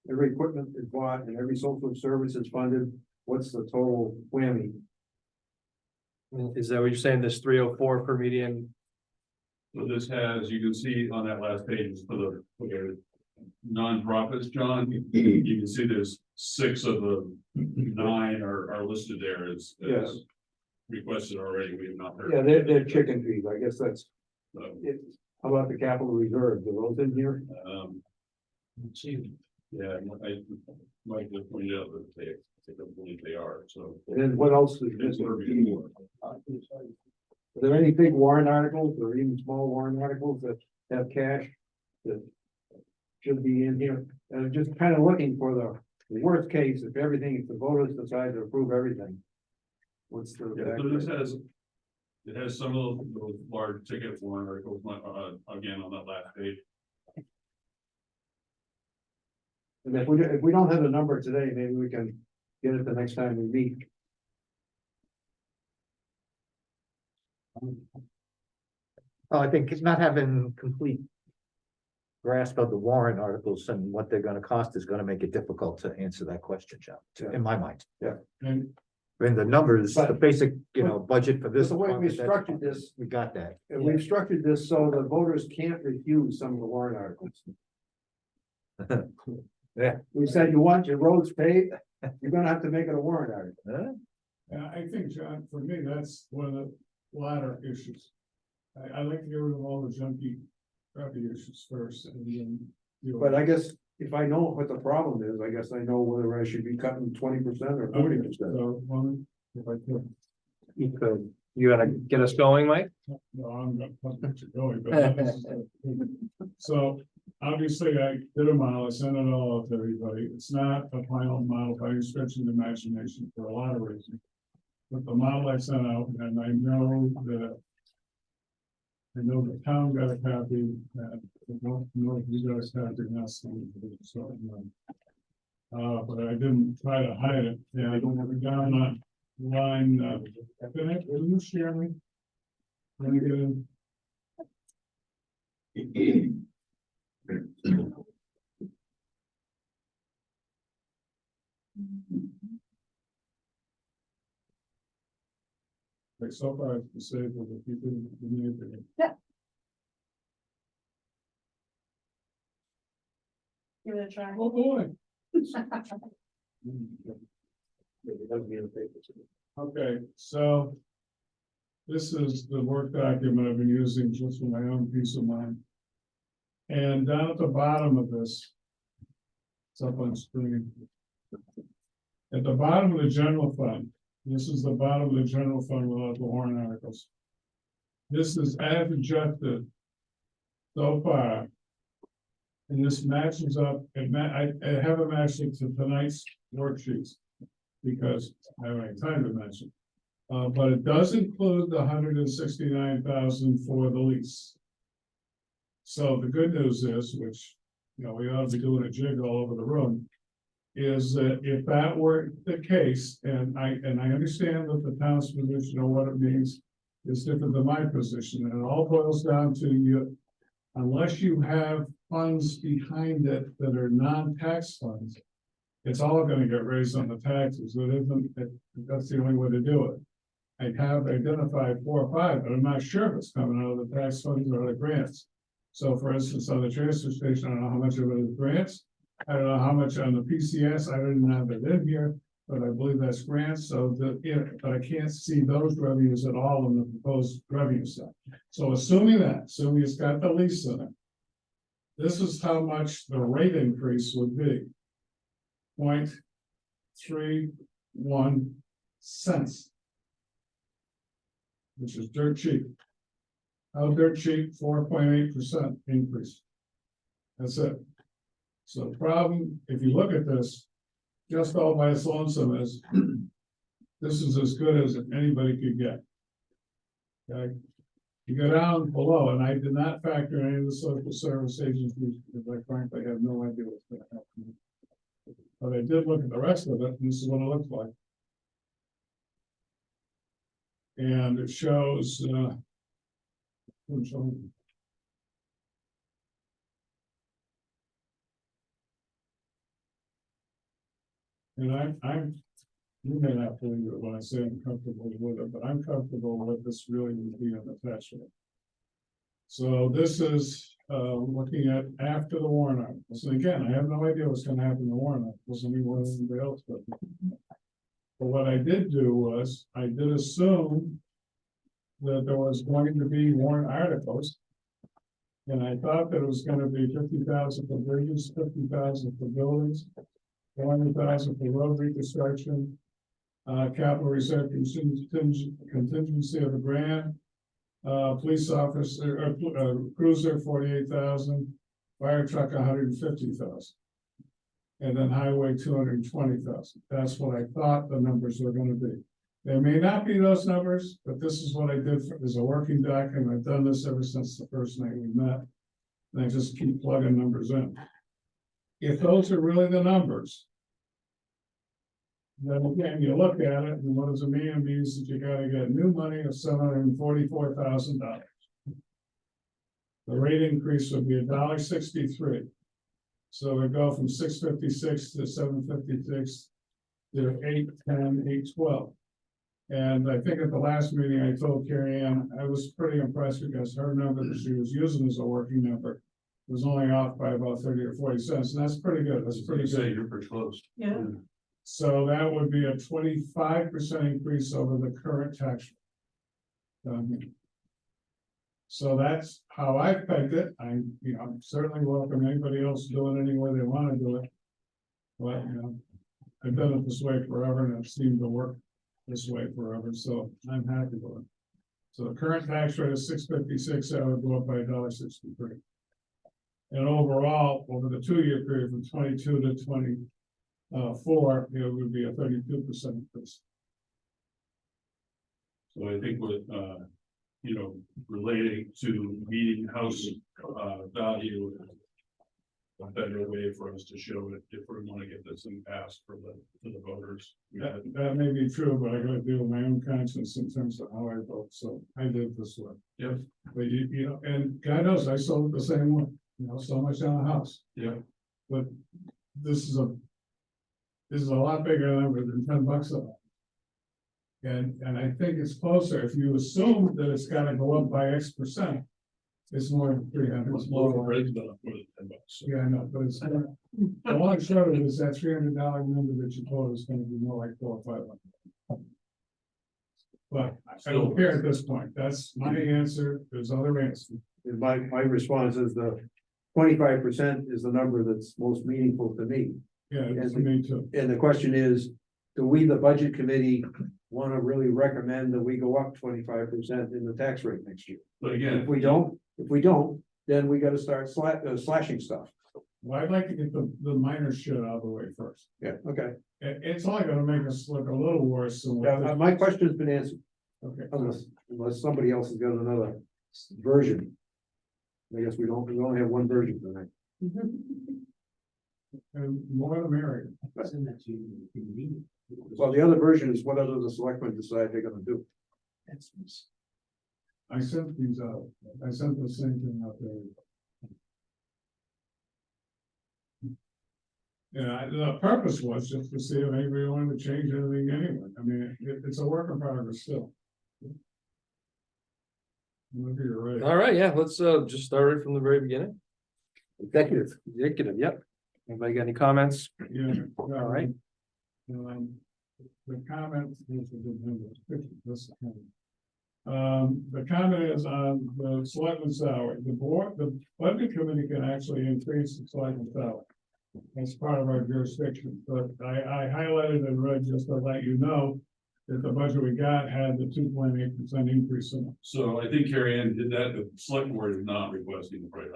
equipment is bought and every social service is funded, what's the total whammy? Is that what you're saying, this 304 per median? So this has, you can see on that last page for the nonprofits, John, you can see there's 6 of the 9 are listed there as Yes. requested already. We have not heard. Yeah, they're chicken fees. I guess that's So, it. How about the capital reserve? Are those in here? let's see. Yeah, I might just point out that I don't believe they are, so. And then what else is It's missing? where we were. Are there any big warrant articles or even small warrant articles that have cash that should be in here? And just kind of looking for the worst case, if everything, if the voters decide to approve everything. What's the? Yeah, so this has, it has some of those large ticket warrant articles, again, on that last page. And if we don't have a number today, maybe we can get it the next time we meet. Well, I think it's not having complete grasp of the warrant articles and what they're gonna cost is gonna make it difficult to answer that question, John, in my mind. And And the numbers, the But- basic, budget for this. The way we department, that's- structured this, We got that. and we've structured this so the voters can't refuse some of the warrant articles. Yeah. We said, you want your roads paved, you're gonna have to make it a warrant article. Huh? And I think, John, for me, that's one of the latter issues. I like to get rid of all the junky, crappy issues first and then. deal with But I guess if I know what the problem is, I guess I know whether I should be cutting 20% or 40%. So, if I could, You could, you gonna get us going, Mike? no, I'm not going to go, but this is- so obviously I did a model, I sent it all out to everybody. It's not a final model by any stretch of the imagination for a lot of reasons. But the model I sent out, and I know that the town got a copy, and I don't know if you guys have it now, so. But I didn't try to hide it, and I don't have it down on line, will you share me? Let me get in. Like so far, I've disabled the people. Give it a try. Oh, boy. Okay, so. This is the work document I've been using just for my own peace of mind. And down at the bottom of this. It's up on screen. At the bottom of the general fund, this is the bottom of the general fund without the warrant articles. This is as adjusted. So far. And this matches up, I haven't matched it to tonight's worksheets. Because I haven't had time to match it. But it does include the $169,000 for the lease. So the good news is, which, we ought to be doing a jig all over the room. Is that if that were the case, and I understand that the town's position or what it means is different than my position, and it all boils down to you. Unless you have funds behind it that are non-tax funds. It's all gonna get raised on the taxes, that's the only way to do it. I have identified 4 or 5, but I'm not sure if it's coming out of the tax funds or the grants. So for instance, on the transfer station, I don't know how much of it is grants. I don't know how much on the PCS, I didn't have it in here, but I believe that's grants, but I can't see those revenues at all in the proposed revenue side. So assuming it's got the lease in it. This is how much the rate increase would be. 0.31 cents. Which is dirt cheap. How dirt cheap? 4.8% increase. That's it. So the problem, if you look at this, just all by its lonesome is, this is as good as anybody could get. Okay? You go down below, and I did not factor any of the social service agencies, because I frankly have no idea what's gonna happen. But I did look at the rest of it, and this is what it looks like. And it shows, and I'm, you may not believe it when I say I'm comfortable with it, but I'm comfortable with this really would be an attachment. So this is, looking at after the warrant articles, and again, I have no idea what's gonna happen in the warrant articles, any more than anybody else, but. But what I did do was, I did assume that there was going to be warrant articles. And I thought that it was gonna be 50,000 for bridges, 50,000 for buildings, 100,000 for road reconstruction. Capital reserve contingency of a grant. Police officer, cruiser 48,000, fire truck 150,000. And then highway 220,000. That's what I thought the numbers were gonna be. They may not be those numbers, but this is what I did as a working document. I've done this ever since the first night we met. And I just keep plugging numbers in. If those are really the numbers, then again, you look at it, and what does it mean? It means that you gotta get new money of $744,000. The rate increase would be $1.63. So we go from 656 to 756 to 810, 812. And I think at the last meeting, I told Carrie Ann, I was pretty impressed because her number that she was using as a working number was only off by about 30 or 40 cents, and that's pretty good. That's pretty Say good. you're pretty close. Yeah. So that would be a 25% increase over the current tax rate. So that's how I pegged it. I'm certainly welcome anybody else doing it any way they want to do it. But, I've done it this way forever, and it seemed to work this way forever, so I'm happy with it. So the current tax rate is 656, that would go up by $1.63. And overall, over the 2-year period from 22 to 24, it would be a 32% increase. So I think with, relating to median house, value. A better way for us to show it if we want to get this thing passed for the voters. That may be true, but I gotta deal with my own conscience in terms of how I vote, so I did this way. Yep. But and God knows, I sold it the same way, so much on a house. Yeah. But this is a lot bigger number than $10 a month. And I think it's closer, if you assume that it's gotta go up by X%. It's more than 300. It's more More than than $10. yeah, I know, but it's, the long short of it is that $300 number that you told is gonna be more like 400 or 500. But I don't care at this point, that's my answer, there's other answers. My response is the 25% is the number that's most meaningful to me. Yeah, it's me too. And the question is, do we, the budget committee, want to really recommend that we go up 25% in the tax rate next year? But again, If we don't, then we gotta start slashing stuff. Well, I'd like to get the minor shit out of the way first. Yeah, okay. It's only gonna make us look a little worse than what. Yeah, my question's been answered, Okay, unless somebody else has got another version. I guess we only have one version tonight. and more the merrier. Well, the other version is whatever the selectmen decide they're gonna do. I sent these out, I sent the same thing out there. Yeah, the purpose was just to see if anybody wanted to change anything anyway. I mean, it's a work in progress still. Maybe you're right. All right, yeah, let's just start right from the very beginning. Executive. Executive, yep. Anybody got any comments? Yeah. All right. The comment. The comment is on the selectmen's salary. The budget committee can actually increase the selectmen's salary. That's part of our jurisdiction, but I highlighted and read just to let you know that the budget we got had the 2.8% increase in it. so I think Carrie Ann did that, the select board is not requesting the price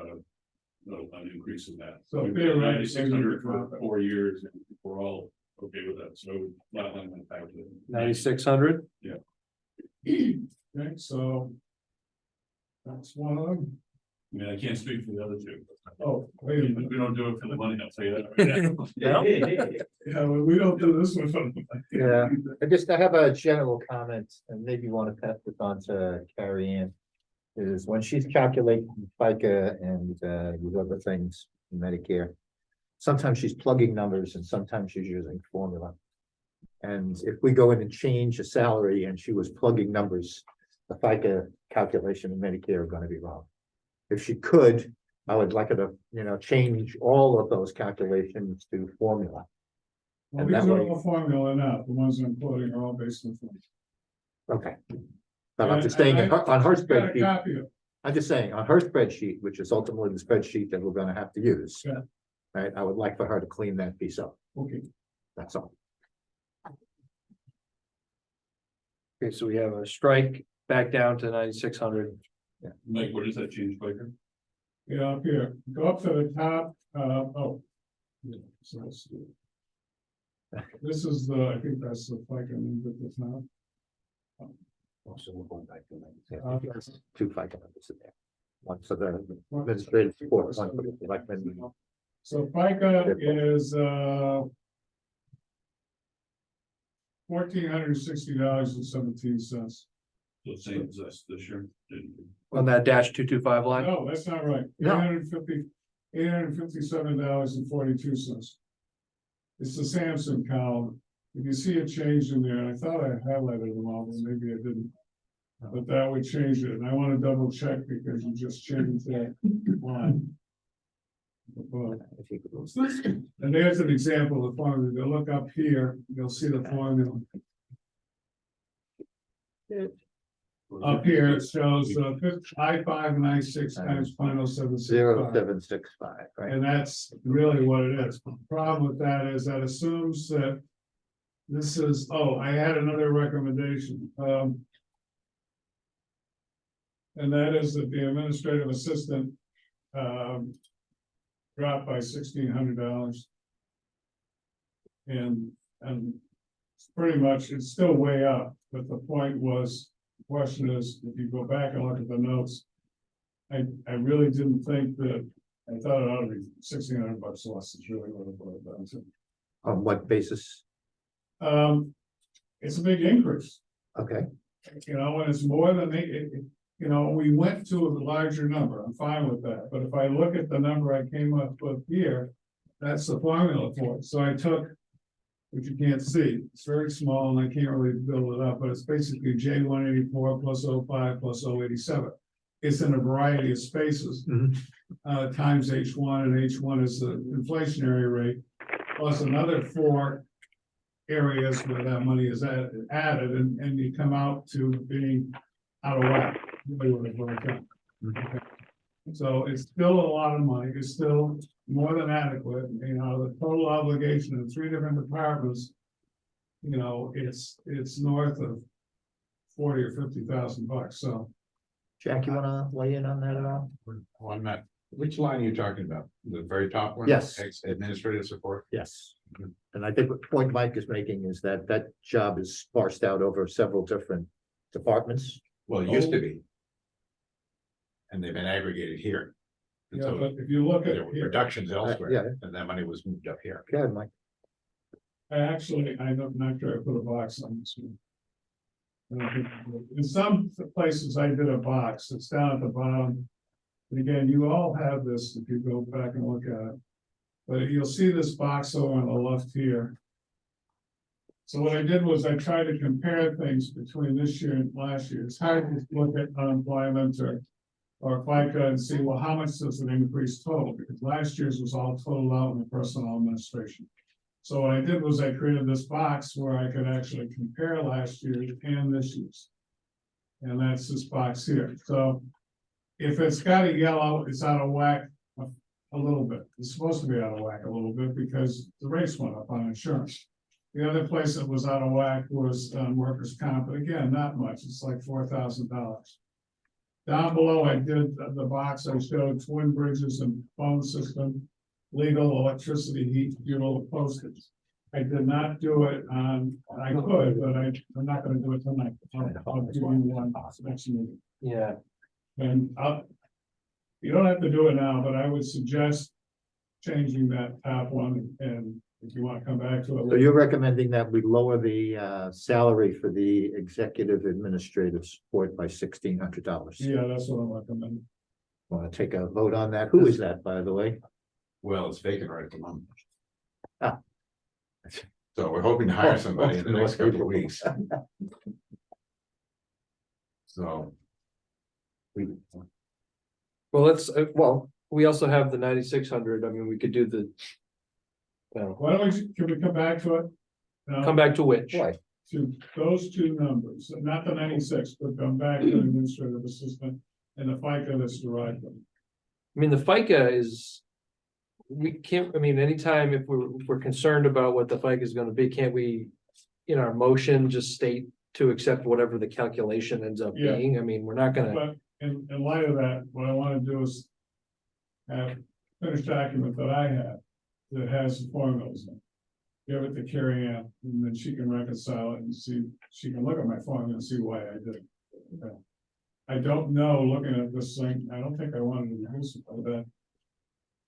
an increase in that. So We've fair, been right, 9,600 for 4 years, and we're all okay with that, so flatline went back to. 9,600? Okay, so. That's one of them. I mean, I can't speak for the other two. Oh, wait a We minute. don't do it for the money, I'll tell you that. Right now. Yeah, well, we don't do this one. Yeah, I have a general comment, and maybe you want to pass this on to Carrie Ann. Is when she's calculating FICA and these other things, Medicare. Sometimes she's plugging numbers and sometimes she's using formula. And if we go in and change a salary and she was plugging numbers, the FICA calculation and Medicare are gonna be wrong. If she could, I would like her to, change all of those calculations to formula. Well, And these that are way- all formula now, the ones I'm quoting are all based on formula. Okay. But I'm just saying, on her I've got a spreadsheet, copy of, I'm just saying, on her spreadsheet, which is ultimately the spreadsheet that we're gonna have to use. Yeah. Right, I would like for her to clean that piece up, okay, that's all. Okay, so we have a strike back down to 9,600. Mike, where does that change, Biker? yeah, up here, go up to the top, oh. Yeah, so let's do it. This is the, I think that's the FICA number at the top. So we're going back to that. Yeah, there's two FICA numbers in there. One for the administrative support, one for the selectmen. So FICA is, $1,460.17. So same as us this year. Didn't we? On that dash 225 line. No, that's not right. No. $857.42. It's the Samson column. If you see a change in there, and I thought I highlighted them all, but maybe I didn't. But that would change it, and I want to double check because you just changed that line. Above. If you could- And there's an example of the formula. If you look up here, you'll see the formula. Up here, it shows, I-596 times 0.0765. 0765, right? And that's really what it is. The problem with that is that assumes that this is, oh, I had another recommendation. And that is that the administrative assistant dropped by $1,600. And it's pretty much, it's still way up, but the point was, the question is, if you go back and look at the notes, I really didn't think that, I thought it ought to be $1,600 less is really what it boiled down to. On what basis? It's a big increase, Okay, and it's more than we went to a larger number, I'm fine with that, but if I look at the number I came up with here, that's the formula for it, so I took, which you can't see, it's very small and I can't really build it up, but it's basically J184 plus 05 plus 087. It's in a variety of spaces, Mhm. Times H1, and H1 is the inflationary rate, plus another 4 areas where that money is added, and you come out to being out of whack. Really what it worked out. Okay. So it's still a lot of money, it's still more than adequate, the total obligation in 3 different departments. It's north of 40 or 50,000 bucks, so. Jack, you wanna weigh in on that at all? On that, which line are you talking about? The very top one? Yes. Administrative support? Yes. And I think what point Mike is making is that that job is sparsed out over several different departments. Well, it used to be. And they've been aggregated here. And Yeah, so but if you look at there were here, reductions yeah. elsewhere, and that money was moved up here. Go ahead, Mike. I'm not sure I put a box on this one. I don't think I did. In some places I did a box, it's down at the bottom. And again, you all have this if you go back and look at it. But you'll see this box over on the left here. So what I did was I tried to compare things between this year and last year. It's hard to look at unemployment or FICA and see, well, how much does it increase total? Because last year's was all totaled out in the personnel administration. So what I did was I created this box where I could actually compare last year's and this year's. And that's this box here. So if it's got a yellow, it's out of whack a little bit. It's supposed to be out of whack a little bit because the rates went up on insurance. The other place that was out of whack was workers' comp, but again, not much. It's like $4,000. Down below, I did the box, I showed twin bridges and phone system, legal, electricity, heat, fuel, postage. I did not do it on, I could, but I'm not gonna do it tonight. I'll give you one next meeting. Yeah, And you don't have to do it now, but I would suggest changing that top one, and if you wanna come back to it. So later. you're recommending that we lower the salary for the executive administrative support by $1,600? Yeah, that's what I'm recommending. Want to take a vote on that? Who is that, by the way? Well, it's vacant right at the moment. Ah. So we're hoping to hire somebody in the next couple of weeks. So. well, let's, well, we also have the 9,600, I mean, we could do the. Well, Why don't we, can we come back to it? No, come back to which? Why? to those two numbers, not the 96, but come back to the administrative assistant and the FICA that's derived from. I mean, the FICA is. We can't, I mean, anytime if we're concerned about what the FICA is gonna be, can't we? In our motion, just state to accept whatever the calculation ends up Yeah. being, I mean, we're not gonna, But in light of that, what I wanna do is have finished document that I have that has the formulas in it. Give it to Carrie Ann, and then she can reconcile it and see, she can look at my formula and see why I did it. Okay. I don't know, looking at this thing, I don't think I wanted to use it like that.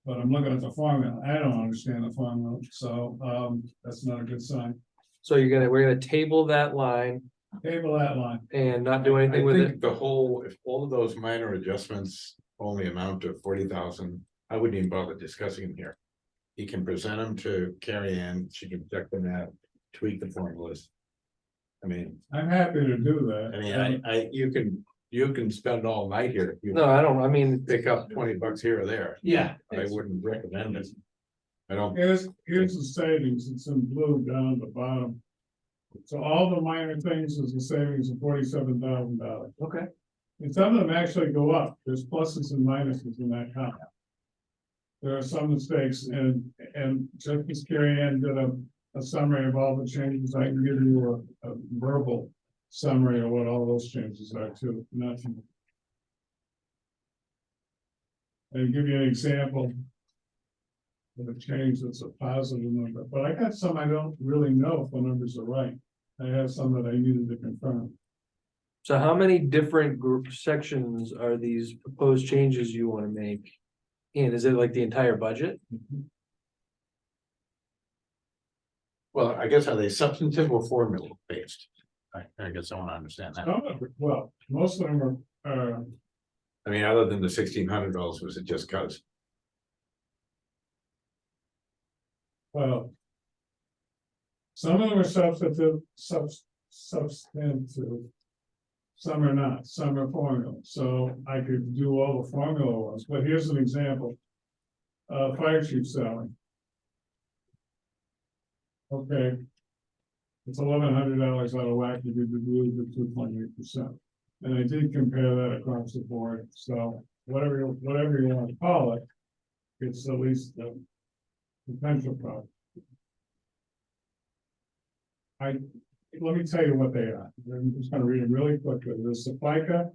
But I'm looking at the formula, I don't understand the formula, so, that's not a good sign. so we're gonna table that line Table that line. and not do anything I with think it. the whole, if all of those minor adjustments only amount to 40,000, I wouldn't even bother discussing them here. He can present them to Carrie Ann, she can check them out, tweak the formulas. I mean, I'm happy to do that. you can spend all night here. if you No, I don't, I mean, Pick up $20 here or there, Yeah. I wouldn't recommend it. I don't, Here's the savings, it's in blue down at the bottom. So all the minor things is the savings of $47,000. okay, And some of them actually go up, there's pluses and minuses in that column. There are some mistakes, and just as Carrie Ann did a summary of all the changes, I can give you a verbal summary of what all those changes are too, nothing. And give you an example of a change that's a positive number, but I got some I don't really know if the numbers are right. I have some that I needed to confirm. so how many different group sections are these proposed changes you wanna make? And is it like the entire budget? well, I guess are they substantive or formula based? I guess I wanna understand that. Well, most of them are, I mean, other than the $1,600, was it just cause? well. Some of them are substantive. Some are not, some are formula, so I could do all the formula ones, but here's an example. Fire chief salary. Okay. It's $1,100 out of whack, you did the 2.8%. And I did compare that across the board, so whatever you want to call it. It's at least the potential problem. Let me tell you what they are. I'm just gonna read them really quickly. There's the FICA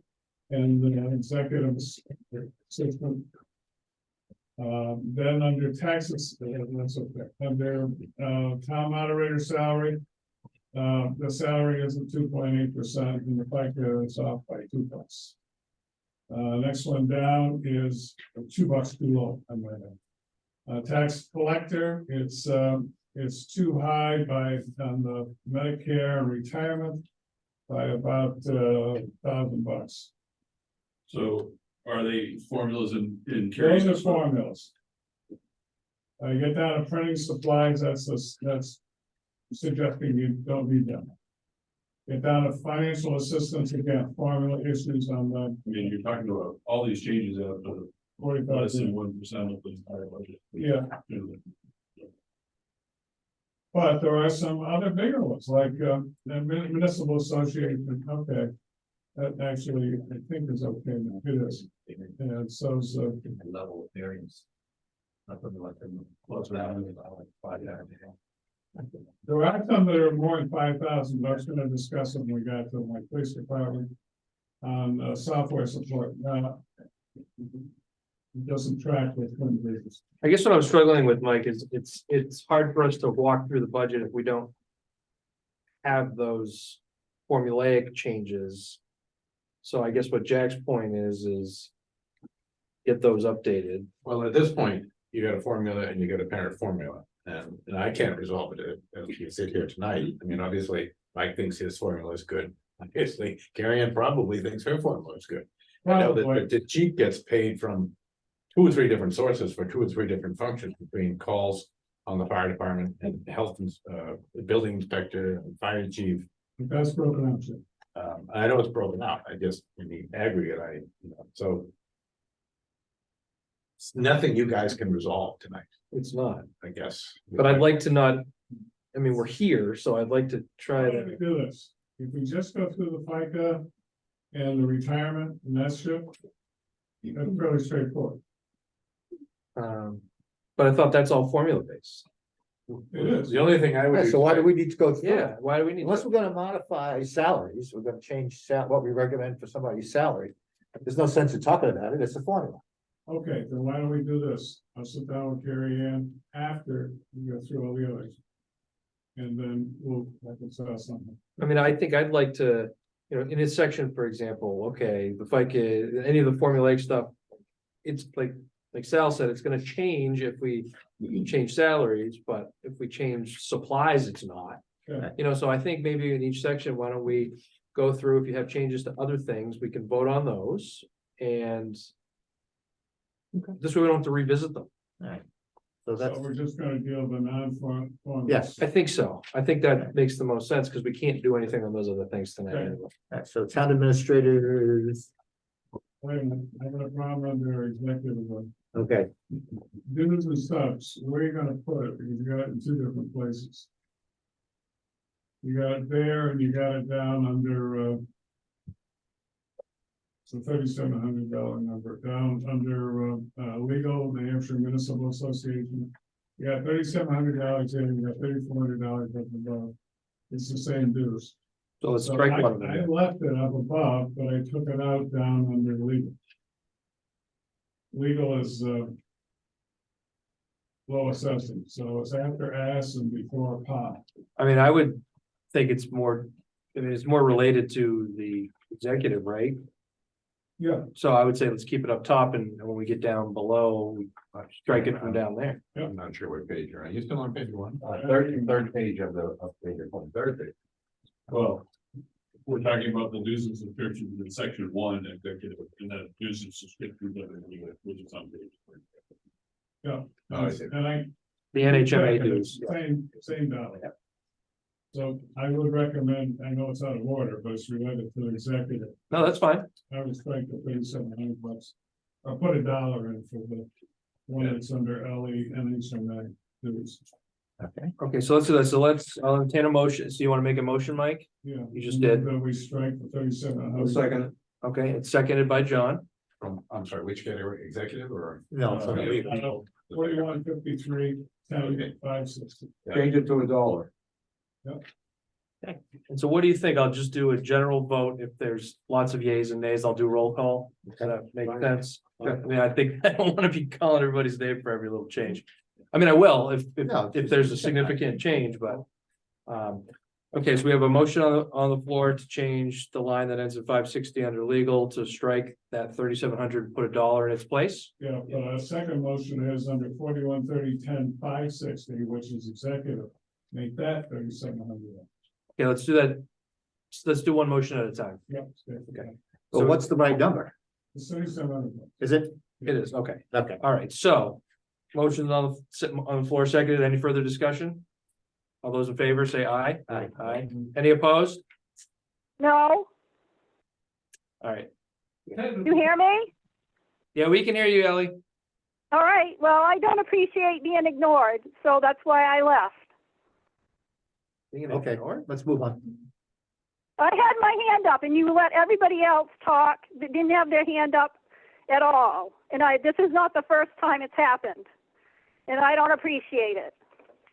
and the executive assistant. Then under taxes, that's okay. Under town moderator salary. The salary is at 2.8% and the FICA is off by 2 bucks. Next one down is $2 too low. I'm right. Tax collector, it's too high on the Medicare and retirement by about $1,000. So are they formulas in Those Carrie's? are formulas. You get down to printing supplies, that's suggesting you don't need them. Get down to financial assistance, again, formula issues on the I mean, you're talking about all these changes out of less 45. than 1% of the entire budget. Yeah. But there are some other bigger ones, like the municipal association, okay. That actually, I think is okay, it is. And so is Level of variance. Not something like them, close down, like 5,000. there are some that are more than 5,000, but I was gonna discuss them when we got to my police department. on software support. It doesn't track with Twin Bridges. I guess what I'm struggling with, Mike, is it's hard for us to walk through the budget if we don't have those formulaic changes. So I guess what Jack's point is get those updated. Well, at this point, you got a formula and you got a parent formula, and I can't resolve it as you sit here tonight. I mean, obviously, Mike thinks his formula is good. Obviously, Carrie Ann probably thinks her formula is good. I know that the chief gets paid from 2 or 3 different sources for 2 or 3 different functions between calls on the fire department and health, the building inspector, and fire chief. That's broken up. Sir. I know it's broken out, I just, in the aggregate, so. It's nothing you guys can resolve tonight, It's not, I guess. but I'd like to not, I mean, we're here, so I'd like to try Why don't we to, do this? If we just go through the FICA and the retirement and that shit, that's fairly straightforward. but I thought that's all formula based. It is. The only thing I would. Yeah, so why do we need to go through? Yeah, it? why do we need? Unless we're gonna modify salaries, we're gonna change what we recommend for somebody's salary. There's no sense in talking about it, it's a formula. Okay, then why don't we do this? I'll sit down with Carrie Ann after we go through all the others. And then we'll reconcile something. I mean, I think I'd like to, you know, in this section, for example, okay, the FICA, any of the formulaic stuff. It's like Sal said, it's gonna change if we change salaries, but if we change supplies, it's not. Okay. You know, so I think maybe in each section, why don't we go through, if you have changes to other things, we can vote on those and. This way we don't have to revisit them. So that's, So we're just gonna deal with the non-form. yes, I think so. I think that makes the most sense because we can't do anything on those other things tonight. Okay. anyway. so town administrators, Wait a minute, I got a problem under executive. okay, Dues and subs, where are you gonna put it? Because you got it in 2 different places. You got it there and you got it down under, it's a $3,700 number, down under, legal, the Hampshire Municipal Association. You got $3,700 in, you got $3,400 up above. It's the same dues. So let's So strike I one of them. I left it up above, but I took it out down under legal. Legal is, low assessing, so it's after ass and before pop. I mean, I would think it's more, I mean, it's more related to the executive, right? Yeah. So I would say let's keep it up top and when we get down below, we strike it from down there. I'm not sure what page you're on. You still on page 1? Third page of the, third page. Well, we're talking about the dues and subscriptions in section 1, executive, and then dues and subscriptions, which is on page. Yeah. Oh, I see. And I. The NHMA dues. Same dollar. So I would recommend, I know it's out of order, but it's related to the executive. No, that's fine. I would strike the $3,700. I'll put $1 in for the one that's under LE and HMA dues. Okay, so let's do this. So I'll entertain a motion. So you want to make a motion, Mike? Yeah. You just did. That we strike the $3,700. Okay, it's seconded by John. From, I'm sorry, which category, executive or? no, Uh, so 4153, 560. Change it to $1. And so what do you think? I'll just do a general vote. If there's lots of yays and nays, I'll do roll call. Does that make sense? I mean, I think I don't want to be calling everybody's name for every little change. I mean, I will No, if there's a significant change, but. Okay, so we have a motion on the floor to change the line that ends at 560 under legal to strike that 3,700, put $1 in its place. Yeah, but a second motion is under 4130-10-560, which is executive. Make that 3,700. Okay, let's do that. Let's do one motion at a time. Yep. Okay. but what's the right number? It's 3,700. Is it? It is, okay. Okay, All right, so motion sitting on the floor, seconded. Any further discussion? All those in favor say aye. Aye. Aye. Any opposed? No, All right. you hear me? Yeah, we can hear you, Ellie. All right, well, I don't appreciate being ignored, so that's why I left. okay, let's move on. I had my hand up and you let everybody else talk that didn't have their hand up at all. And this is not the first time it's happened. And I don't appreciate it.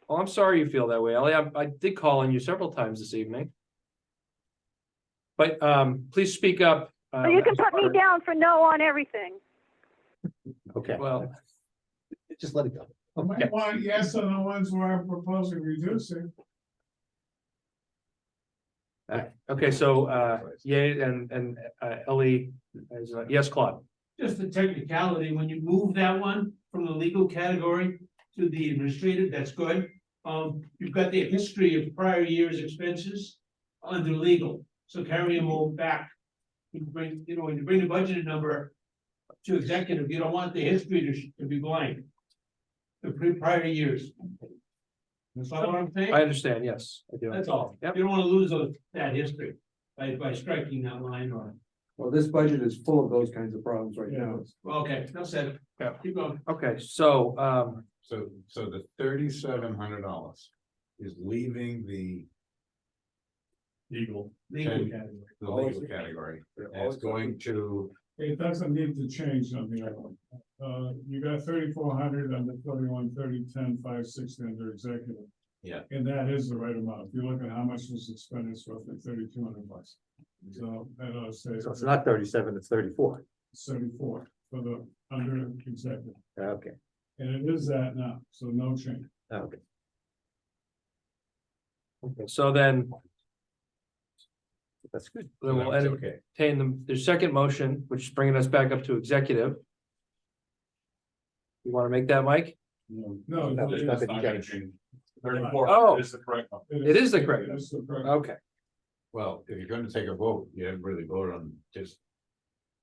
Well, I'm sorry you feel that way, Ellie. I did call on you several times this evening. But please speak up So you can put me down for no on everything. Okay, Well, just let it go. You might want yes on the ones where I'm proposing reducing. okay, so, yay, and Ellie, is, yes, Claude. Just the technicality, when you move that one from the legal category to the administrative, that's good. You've got the history of prior year's expenses under legal, so carry them all back. You bring, when you bring the budgeted number to executive, you don't want the history to be blank. The prior years. That's what I'm saying. I understand, yes, I do. That's all. Yep. You don't wanna lose that history by striking that line or, Well, this budget is full of those kinds of problems right now. okay, that's it. Yeah. Keep going. Okay, so, So the $3,700 is leaving the Legal. Legal Okay. category. legal category. And it's going to, It doesn't need to change on the other one. You got 3,400 under 31, 30, 10, 5, 60 under executive. Yeah. And that is the right amount. If you look at how much was expended, it's roughly $3,200. So that ought to say. So it's not 37, it's 34. 74 for the under executive. Okay, And it is that now, so no change. okay. okay, so then That's good. then we'll that's entertain okay. the second motion, which is bringing us back up to executive. You want to make that, Mike? No. No, there's it is- nothing Not gonna changed. change. 34 Oh. is the correct one. It is the correct It is the correct. Okay, Well, if you're gonna take a vote, you haven't really voted on just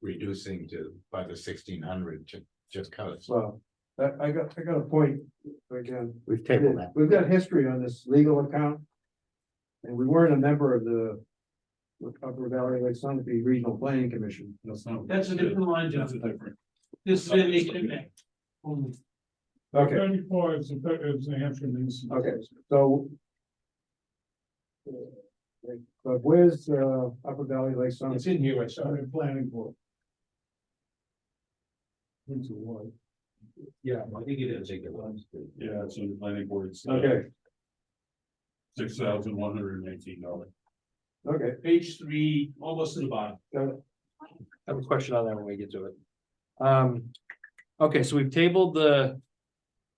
reducing to by the 1,600, just cut it. Well, I got a point again. We've tabled that. We've got history on this legal account. And we weren't a member of the Upper Valley Lake Sunapee Regional Planning Commission. That's not. That's a different line, That's a John. different. This is an impact. Only. Okay, 34 is New Hampshire Municipal. okay, so. But where's Upper Valley Lake It's Sunapee? in here, I saw it. Sorry, planning board. Which is what? Yeah, I think it is. Yeah, it's in the planning board. It's, Okay, $6,118. okay. Page 3, almost to the bottom. I have a question on that when we get to it. Okay, so we've tabled the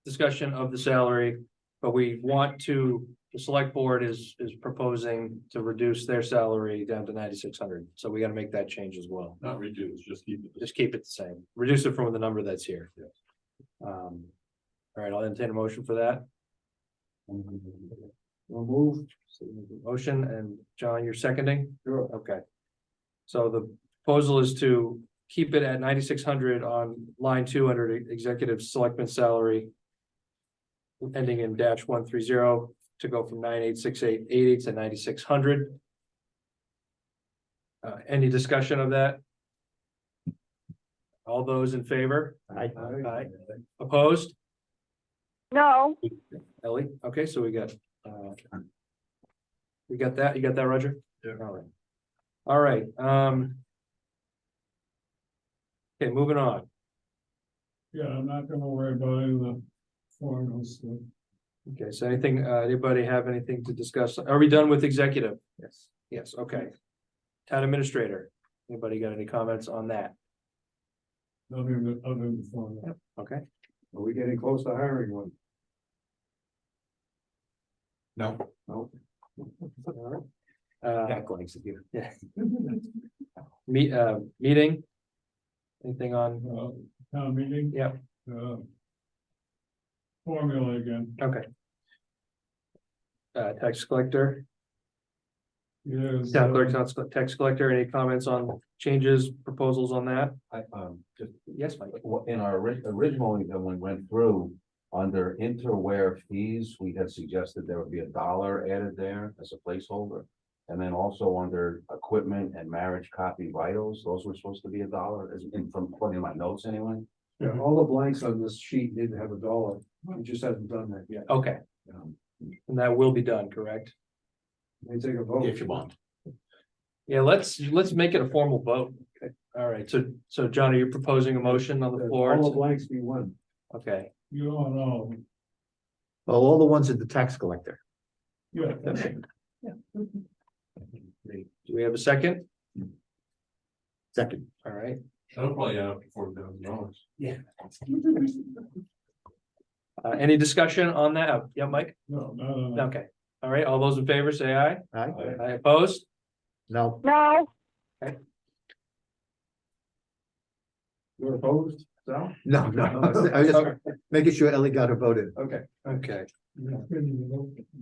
discussion of the salary, but we want to, the select board is proposing to reduce their salary down to 9,600. So we gotta make that change as well. Not reduce, just keep it. Just keep it the same, reduce it from the number that's here. Yes. All right, I'll entertain a motion for that. We'll move. Motion, and John, you're seconding? Sure. Okay. So the proposal is to keep it at 9,600 on line 2 under executive selectman salary. Ending in -130 to go from 9,868.88 to 9,600. Any discussion of that? All those in favor? I, Aye. Opposed? No, Ellie, okay, so we got that, you got that, Roger? Yeah. All right, okay, moving on. Yeah, I'm not gonna worry about any of the formulas. So. Okay, so anything, anybody have anything to discuss? Are we done with executive? yes. Yes, okay. Town administrator, anybody got any comments on that? Nothing other than the formula. Okay, Are we getting close to hiring one? No, all right. Jack likes it here. Yeah. Meeting? Anything on, Town meeting. Yep. Formula again. okay. Tax collector, Yes. town clerk, tax collector, any comments on changes, proposals on that? I, just, Yes, Mike. in our originally, when we went through, under interware fees, we had suggested there would be $1 added there as a placeholder. And then also under equipment and marriage copy vitals, those were supposed to be $1, as in from according to my notes anyway. Yeah, all the blanks on this sheet didn't have $1. We just haven't done that yet. Okay, and that will be done, correct? May take a vote. if you want. Yeah, let's make it a formal vote. Okay. All right, so John, are you proposing a motion on the floor? All the blanks be one. Okay, You don't know. Well, all the ones at the tax collector. Yeah. do we have a second? Second. All right. That'll probably add up to $4,000. Any discussion on that? Yeah, Mike? No. Okay. All right, all those in favor say aye. Aye. Aye opposed? No. No, You're opposed, so? No, no. I was just making sure Ellie got her voted. Okay.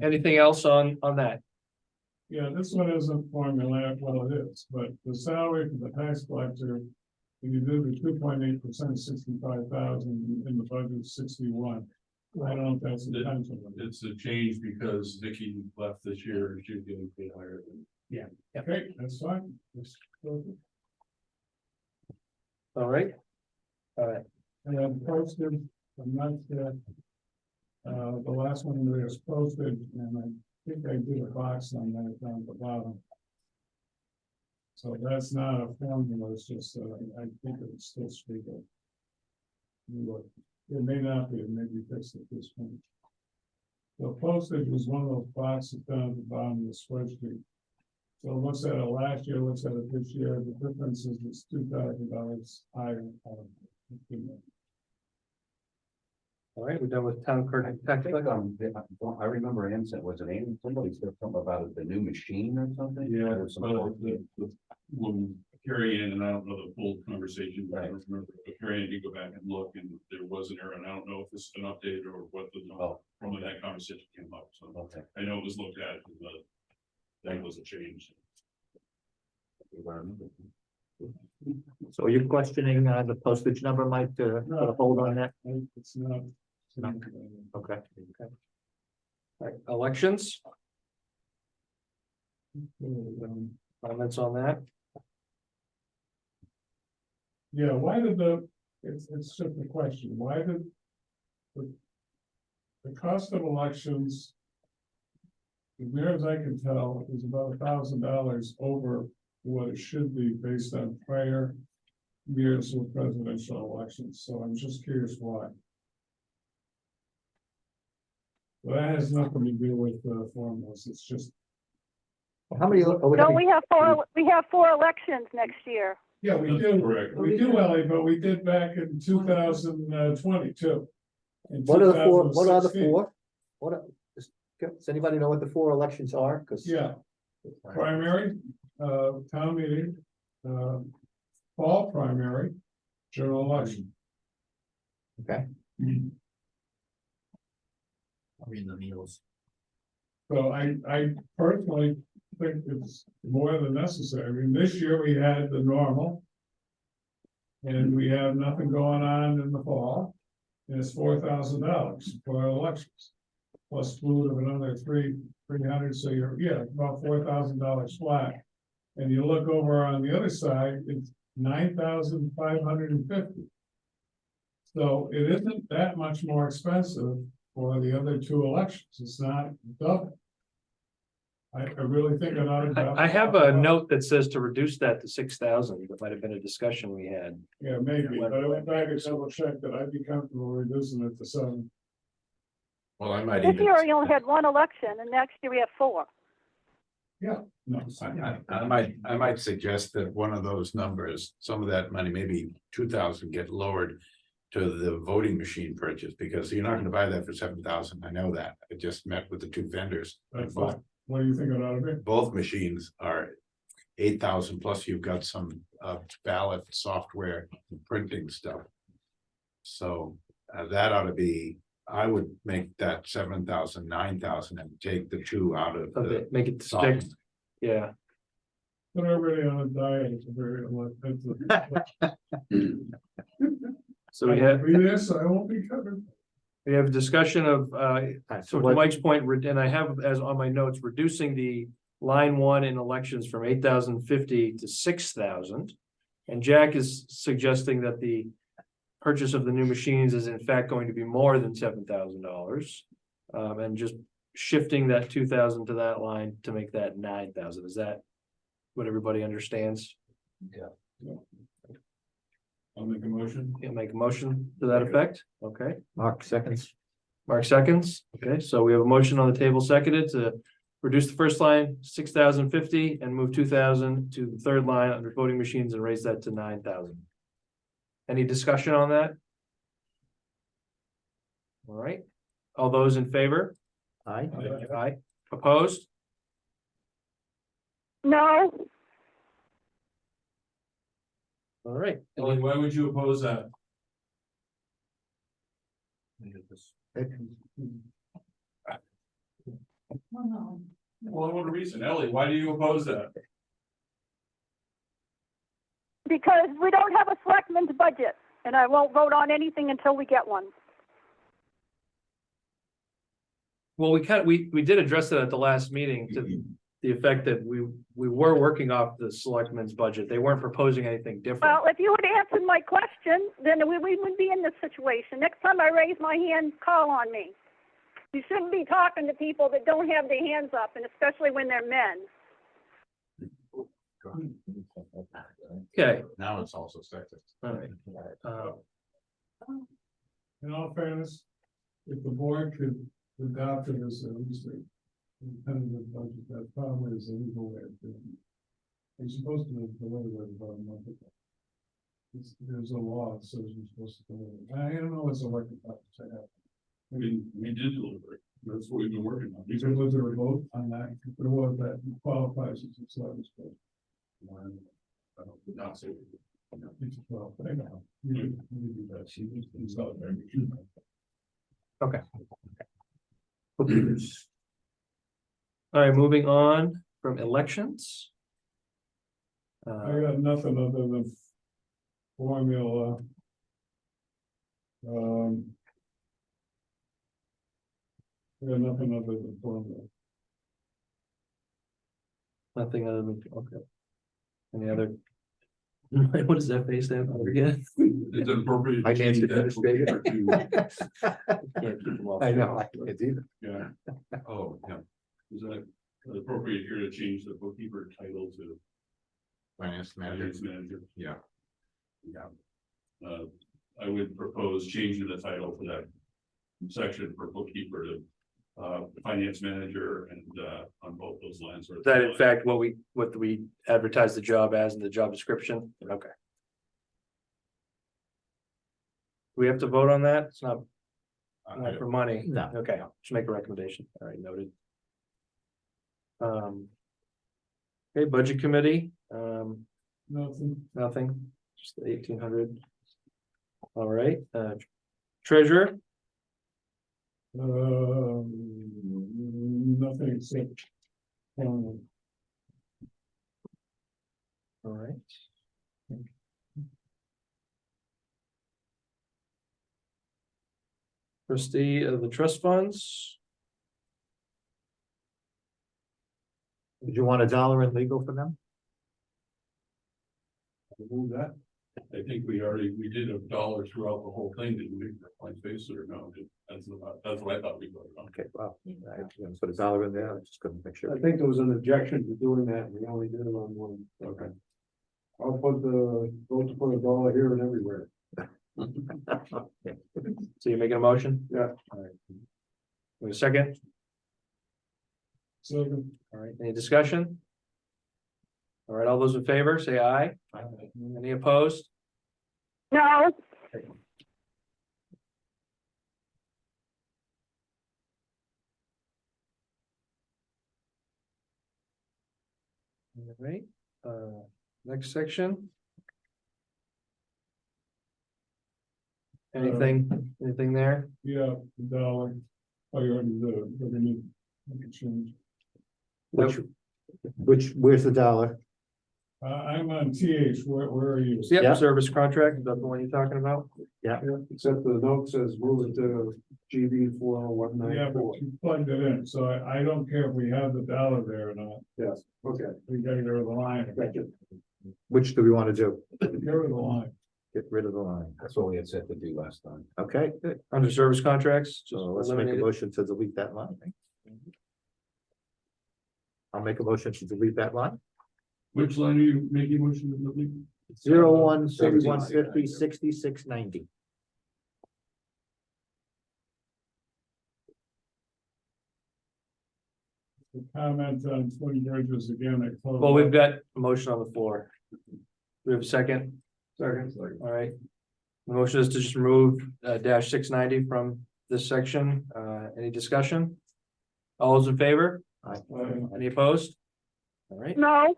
Anything else on that? Yeah, this one isn't formulaic, well, it is, but the salary for the tax collector. When you do the 2.8%, 65,000, in the budget 61. I don't know if that's intentional. It's a change because Nikki left this year, and she's getting paid higher than. Okay, that's fine. That's perfect. All right. And then posted, I'm not, the last one was posted, and I think I did a box on that down at the bottom. So that's not a formula, it's just, I think it's still speaking. It may not be, it may be fixed at this point. The postage was one of those boxes down at the bottom of the spreadsheet. So it looks at it last year, looks at it this year, the difference is it's $2,000 higher. All right, we're done with town clerk and tax I think, collector. I remember Ann said, was it Ann, somebody said something about it, the new machine or something? Yeah, Or some- when Carrie Ann, and I don't know the full conversation, but I Right. don't remember, but Carrie Ann did go back and look, and there was an error, and I don't know if this is an update or what the, Oh. from when that conversation came up, so Okay. I know it was looked at, but that was a change. So you're questioning the postage number, Mike, to put a hold on that? It's not. Okay. All right, elections, comments on that? Yeah, why did it's just a question, why did the cost of elections, as near as I can tell, is about $1,000 over what it should be based on prior years with presidential elections, so I'm just curious why. Well, that has nothing to do with the formulas, it's just, How many? no, we have four elections next year. yeah, we That's do. correct. We do, Ellie, but we did back in 2022. In What are the four, what are the 2016. four? Does anybody know what the four elections are? Because. Yeah, primary, town meeting, fall primary, general election. Okay. I mean, the meals. So I personally think it's more than necessary. I mean, this year we had the normal. And we have nothing going on in the fall. And it's $4,000 for our elections. Plus food of another 300, so you're, about $4,000 flat. And you look over on the other side, it's 9,550. So it isn't that much more expensive for the other two elections. It's not double. I really think it ought to. I have a note that says to reduce that to 6,000. That might have been a discussion we had. Yeah, maybe, but I went back and double checked that I'd be comfortable reducing it to 7. Well, I might This even, year we only had one election, and next year we have four. No, I might suggest that one of those numbers, some of that money, maybe 2,000, get lowered to the voting machine purchase, because you're not gonna buy that for 7,000. I know that. I just met with the two vendors. that's fine. What do you think it ought to be? Both machines are 8,000, plus you've got some ballot software and printing stuff. So that ought to be, I would make that 7,000, 9,000, and take the two out of Okay, the. make it 6. Yeah, Put everybody on a diet. It's a very, so we have, Be there, so I won't be covered. we have a discussion of, So so to what, Mike's point, and I have as on my notes, reducing the line 1 in elections from 8,050 to 6,000. And Jack is suggesting that the purchase of the new machines is in fact going to be more than $7,000. And just shifting that 2,000 to that line to make that 9,000. Is that what everybody understands? I'll make a motion. You'll make a motion to that effect? Okay. Mark seconds? Mark seconds. Okay, so we have a motion on the table seconded to reduce the first line 6,050 and move 2,000 to the third line under voting machines and raise that to 9,000. Any discussion on that? All right, all those in favor? Aye. Aye, opposed? No, All right, Ellie, why would you oppose that? No. Well, I want a reason. Ellie, why do you oppose that? because we don't have a selectmen's budget, and I won't vote on anything until we get one. well, we did address it at the last meeting to the effect that we were working off the selectmen's budget. They weren't proposing anything different. Well, if you would answer my question, then we wouldn't be in this situation. Next time I raise my hand, call on me. You shouldn't be talking to people that don't have their hands up, and especially when they're men. Okay, Now it's also sexist. all right. In all fairness, if the board could adopt it as at least a tentative budget, that probably is a legal way of doing it. You're supposed to deliver it about a month ago. There's a law that says you're supposed to deliver. I don't know what's elected office I have. We did deliver it. That's what we've been working on. Because was there a vote on that? There was that qualifies as a selectman's budget. I don't not say. Well, I know. You do that. She was out there. All right, moving on from elections. I got nothing other than formula. I got nothing other than formula. Nothing other than, okay. Any other? What does that face stand for again? It's appropriate. to Finance change that administrator. to- Can't keep them all. I know, I can't either. Yeah, Oh, yeah, is that appropriate here to change the bookkeeper title to finance manager, finance manager? yeah. I would propose changing the title for that section for bookkeeper to finance manager and on both those lines. Is that in fact what we advertise the job as in the job description? Okay. We have to vote on that? It's not for money? No. Okay, just make a recommendation. All right, noted. Okay, budget committee, Nothing. nothing, just the 1,800. All right, treasurer, Nothing except. all right. Trustee of the trust funds, Did you want $1 in legal for them? Move that. I think we did $1 throughout the whole thing, didn't we? Like face it or no? That's what I thought we voted on. Okay, well, I put $1 in there, I just couldn't make sure. I think there was an objection to doing that, and we only did it on one. Okay. I'll put vote to put $1 here and everywhere. so you're making a motion? Yeah. All right. Wait a second, So, all right, any discussion? All right, all those in favor, say aye. Any opposed? No, All right, next section. Anything there? yeah, $1. I already did, but we need to change. Where's the $1? I'm on TH, where are you? Yep, Yeah. service contract, is that the one you're talking about? Yeah, except the note says move it to GB Yeah, 40194. but you plugged it in, so I don't care if we have the $1 there or not. Yes, okay. We gotta get rid of the line. Which do we want to do? Get rid of the line. Get rid of the line. That's what we had said to do last time. Okay, good. Under service contracts? So just let's make a eliminate it. motion to delete that line. I'll make a motion to delete that line. Which line are you making motion to delete? 01, 3150, 6690. The comment on Twin Bridges again. Well, we've got a motion on the floor. We have a second? Second. All right. The motion is to just remove dash 690 from this section. Any discussion? All those in favor? Any opposed? All right. No.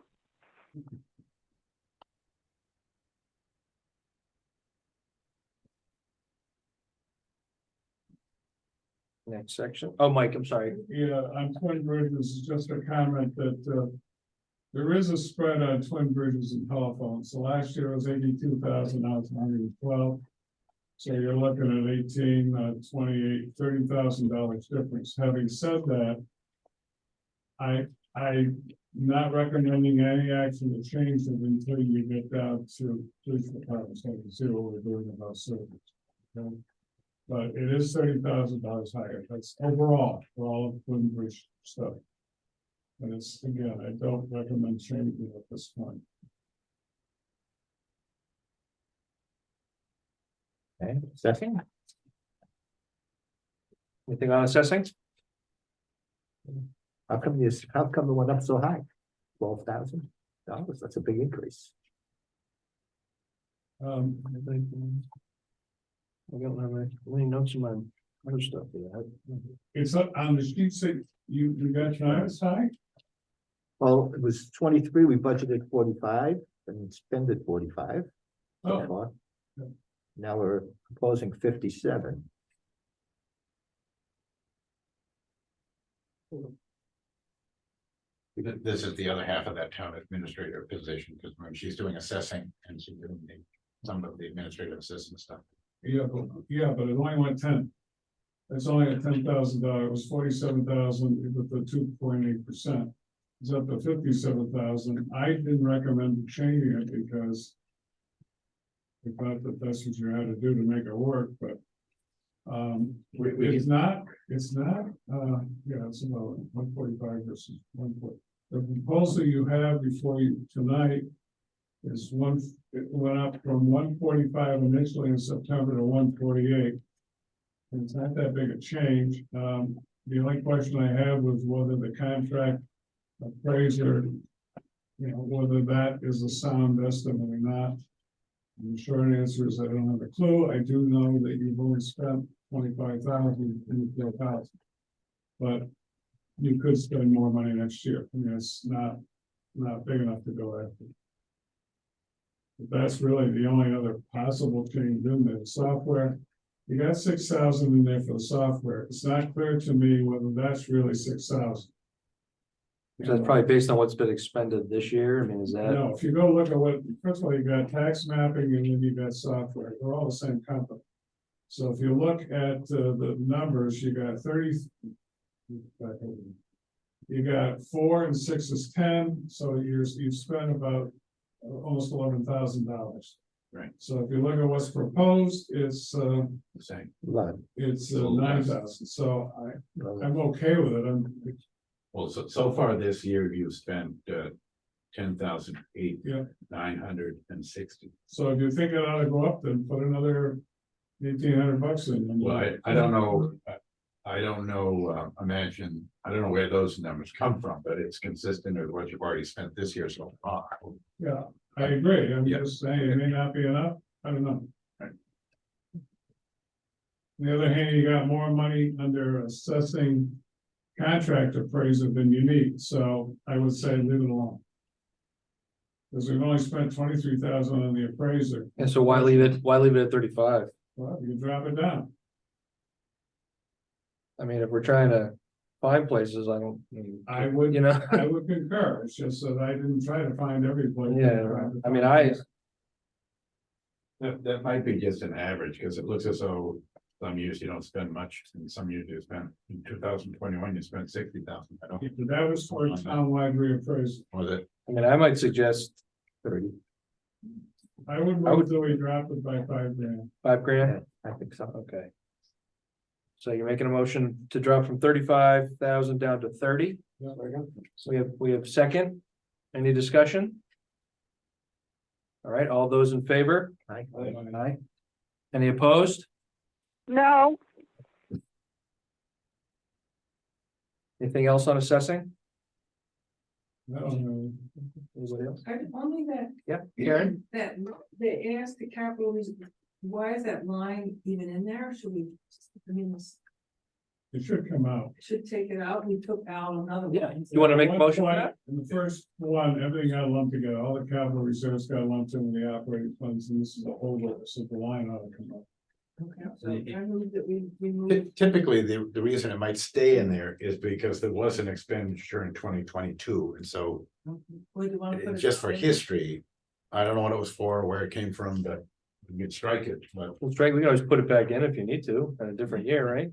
Next section. Oh, Mike, I'm sorry. Yeah, on Twin Bridges, is just a comment that, there is a spread on Twin Bridges and telephones. So last year it was 82,000, now it's 112. So you're looking at 18, 28, $30,000 difference. Having said that, I'm not recommending any action to change it until you get down to police departments, so you see what we're doing about service. Okay? But it is $30,000 higher. That's overall for all of Twin Bridge stuff. And it's, again, I don't recommend changing it at this point. Okay, second, Anything on assessing? how come it went up so high? $12,000, that's a big increase. I don't have any notes in my other stuff here. It's up on the sheet, say, you got your eyes high? Well, it was 23, we budgeted 45 and expended 45. so Oh. far. Now we're proposing 57. This is the other half of that town administrator position, because when she's doing assessing and she's doing some of the administrative assistant stuff. Yeah, but it only went 10. It's only a $10,000, it was 47,000 with the 2.8%. It's up to 57,000. I didn't recommend changing it because I thought that that's what you had to do to make it work, but it's not, it's about 145 versus 140. The proposal you have before you tonight is it went up from 145 initially in September to 148. And it's not that big a change. The only question I have was whether the contract appraiser, whether that is a sound estimate or not. And the short answer is I don't have a clue. I do know that you've only spent 25,000 in the house. But you could spend more money next year. I mean, it's not big enough to go after. But that's really the only other possible change in there. Software, you got 6,000 in there for the software. It's not clear to me whether that's really 6,000. So that's probably based on what's been expended this year. I mean, is that? No, if you go look at what, first of all, you got tax mapping and then you got software. They're all the same company. So if you look at the numbers, you got 30. You got 4 and 6 is 10, so you've spent about almost $11,000. Right. So if you look at what's proposed, it's The same. it's 9,000. So I'm okay with it. Well, so far this year, you've spent 10,008, Yeah. 960. So if you think it ought to go up, then put another $1,800 in. Well, I don't know. I don't know, imagine, I don't know where those numbers come from, but it's consistent with what you've already spent this year so far. Yeah, I agree. I'm Yeah. just saying it may not be enough. I don't know. On the other hand, you got more money under assessing contract appraiser than you need, so I would say leave it alone. Because we've only spent 23,000 on the appraiser. And so why leave it? Why leave it at 35? Well, you can drop it down. I mean, if we're trying to find places, I don't. I would, You know, I would concur. It's just that I didn't try to find every place. yeah, I mean, That might be just an average, because it looks as though some years you don't spend much, and some years you spend, in 2021, you spent 60,000. I don't, That was for townwide reappraisal. was it? I might suggest 30, I would move that we drop it by $5,000. $5,000. I think so. Okay. So you're making a motion to drop from 35,000 down to 30. So we have second. Any discussion? All right, all those in favor? Aye. Aye. Any opposed? No. Anything else on assessing? I don't know. Anybody else? Only that. Yeah, Karen? That, they asked the capital, why is that line even in there? Should we, I mean, It should come out. should take it out, we took out another Yeah. one. You wanna make a At one motion for point, that? In the first one, everything got lumped together, all the capital reserves got lumped in with the operating funds, and this is a whole lot, so the line ought to come up. Okay, so I moved that we moved. Typically, the reason it might stay in there is because there was an expenditure in 2022, and so We do wanna put it just for in. history. I don't know what it was for, or where it came from, but you could strike it, but Well, Strike, we can always put it back in if you need to, in a different year, right?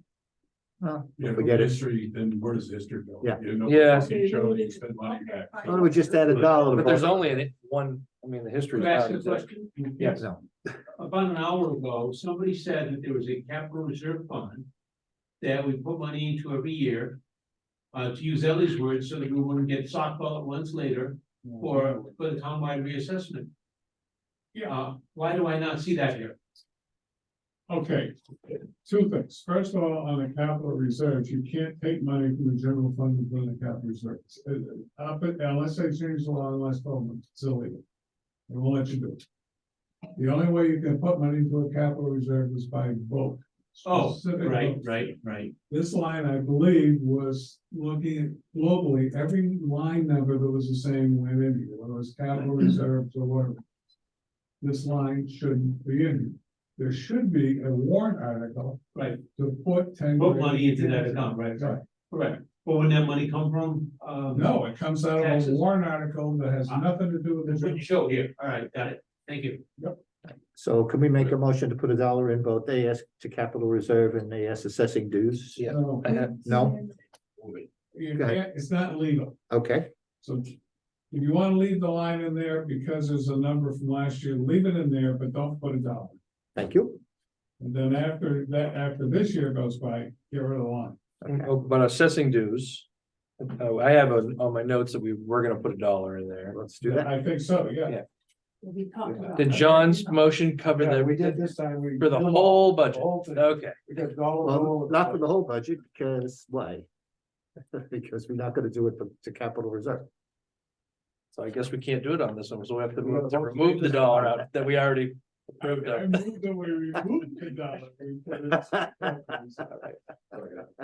Well, Yeah, we get it. history, then where does history go? Yeah. You know, Yeah. you show that you spend money back. Okay, Why don't we just add $1? But there's only one, I mean, the history. Can I ask a question? Yes. No. About an hour ago, somebody said that there was a capital reserve fund that we put money into every year. To use Ellie's words, so that we wouldn't get softball at once later for the townwide reassessment. Why do I not see that here? Okay, two things. First of all, on the capital reserves, you can't take money from the general fund and put in the capital reserves. Unless they change the law in the last 12 months, it's illegal. They won't let you do it. The only way you can put money into a capital reserve is by vote. Oh, Specific right, vote. right. This line, I believe, was looking at globally, every line number that was the same went in here, whether it was capital reserves or whatever. This line shouldn't be in here. There should be a warrant article. Right. To put 10. Put grand money into that account, right? Correct. But when that money come from, No, it comes out of a Taxes. warrant article that has nothing to do with that's what the. you show here. All right, got it. Thank you. So can we make a motion to put $1 in both AS to capital reserve and AS assessing dues? Yeah. No, No? you Go ahead. can't- it's not legal. Okay, So if you want to leave the line in there because there's a number from last year, leave it in there, but don't put $1. thank you. And then after that, after this year goes by, get rid of the line. Oh, but assessing dues. Oh, I have on my notes that we were gonna put $1 in there. Let's do that. I think so, yeah. Yeah. We talked about. Did John's motion cover Yeah, we did the, this time. We for the did them whole all, budget? the whole thing. Okay, We got dollar. Well, not for the whole budget, because why? Because we're not gonna do it to capital reserve. so I guess we can't do it on this one, so we have to We're move gonna to vote to remove take the this dollar out. out that we already I approved of. moved that we removed the dollar. We put it-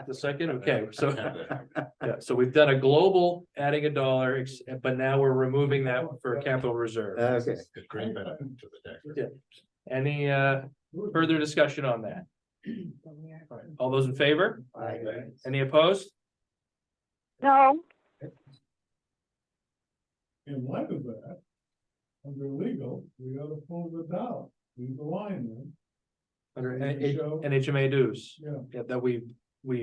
The second, okay, so, yeah, so we've done a global adding $1, but now we're removing that for capital reserve. Okay, it's great benefit to the tax. Any further discussion on that? All those in favor? Any opposed? No, In light of that, under legal, we gotta pull the dollar, leave the line in. Under Show. NHMA dues, Yeah. yeah, that we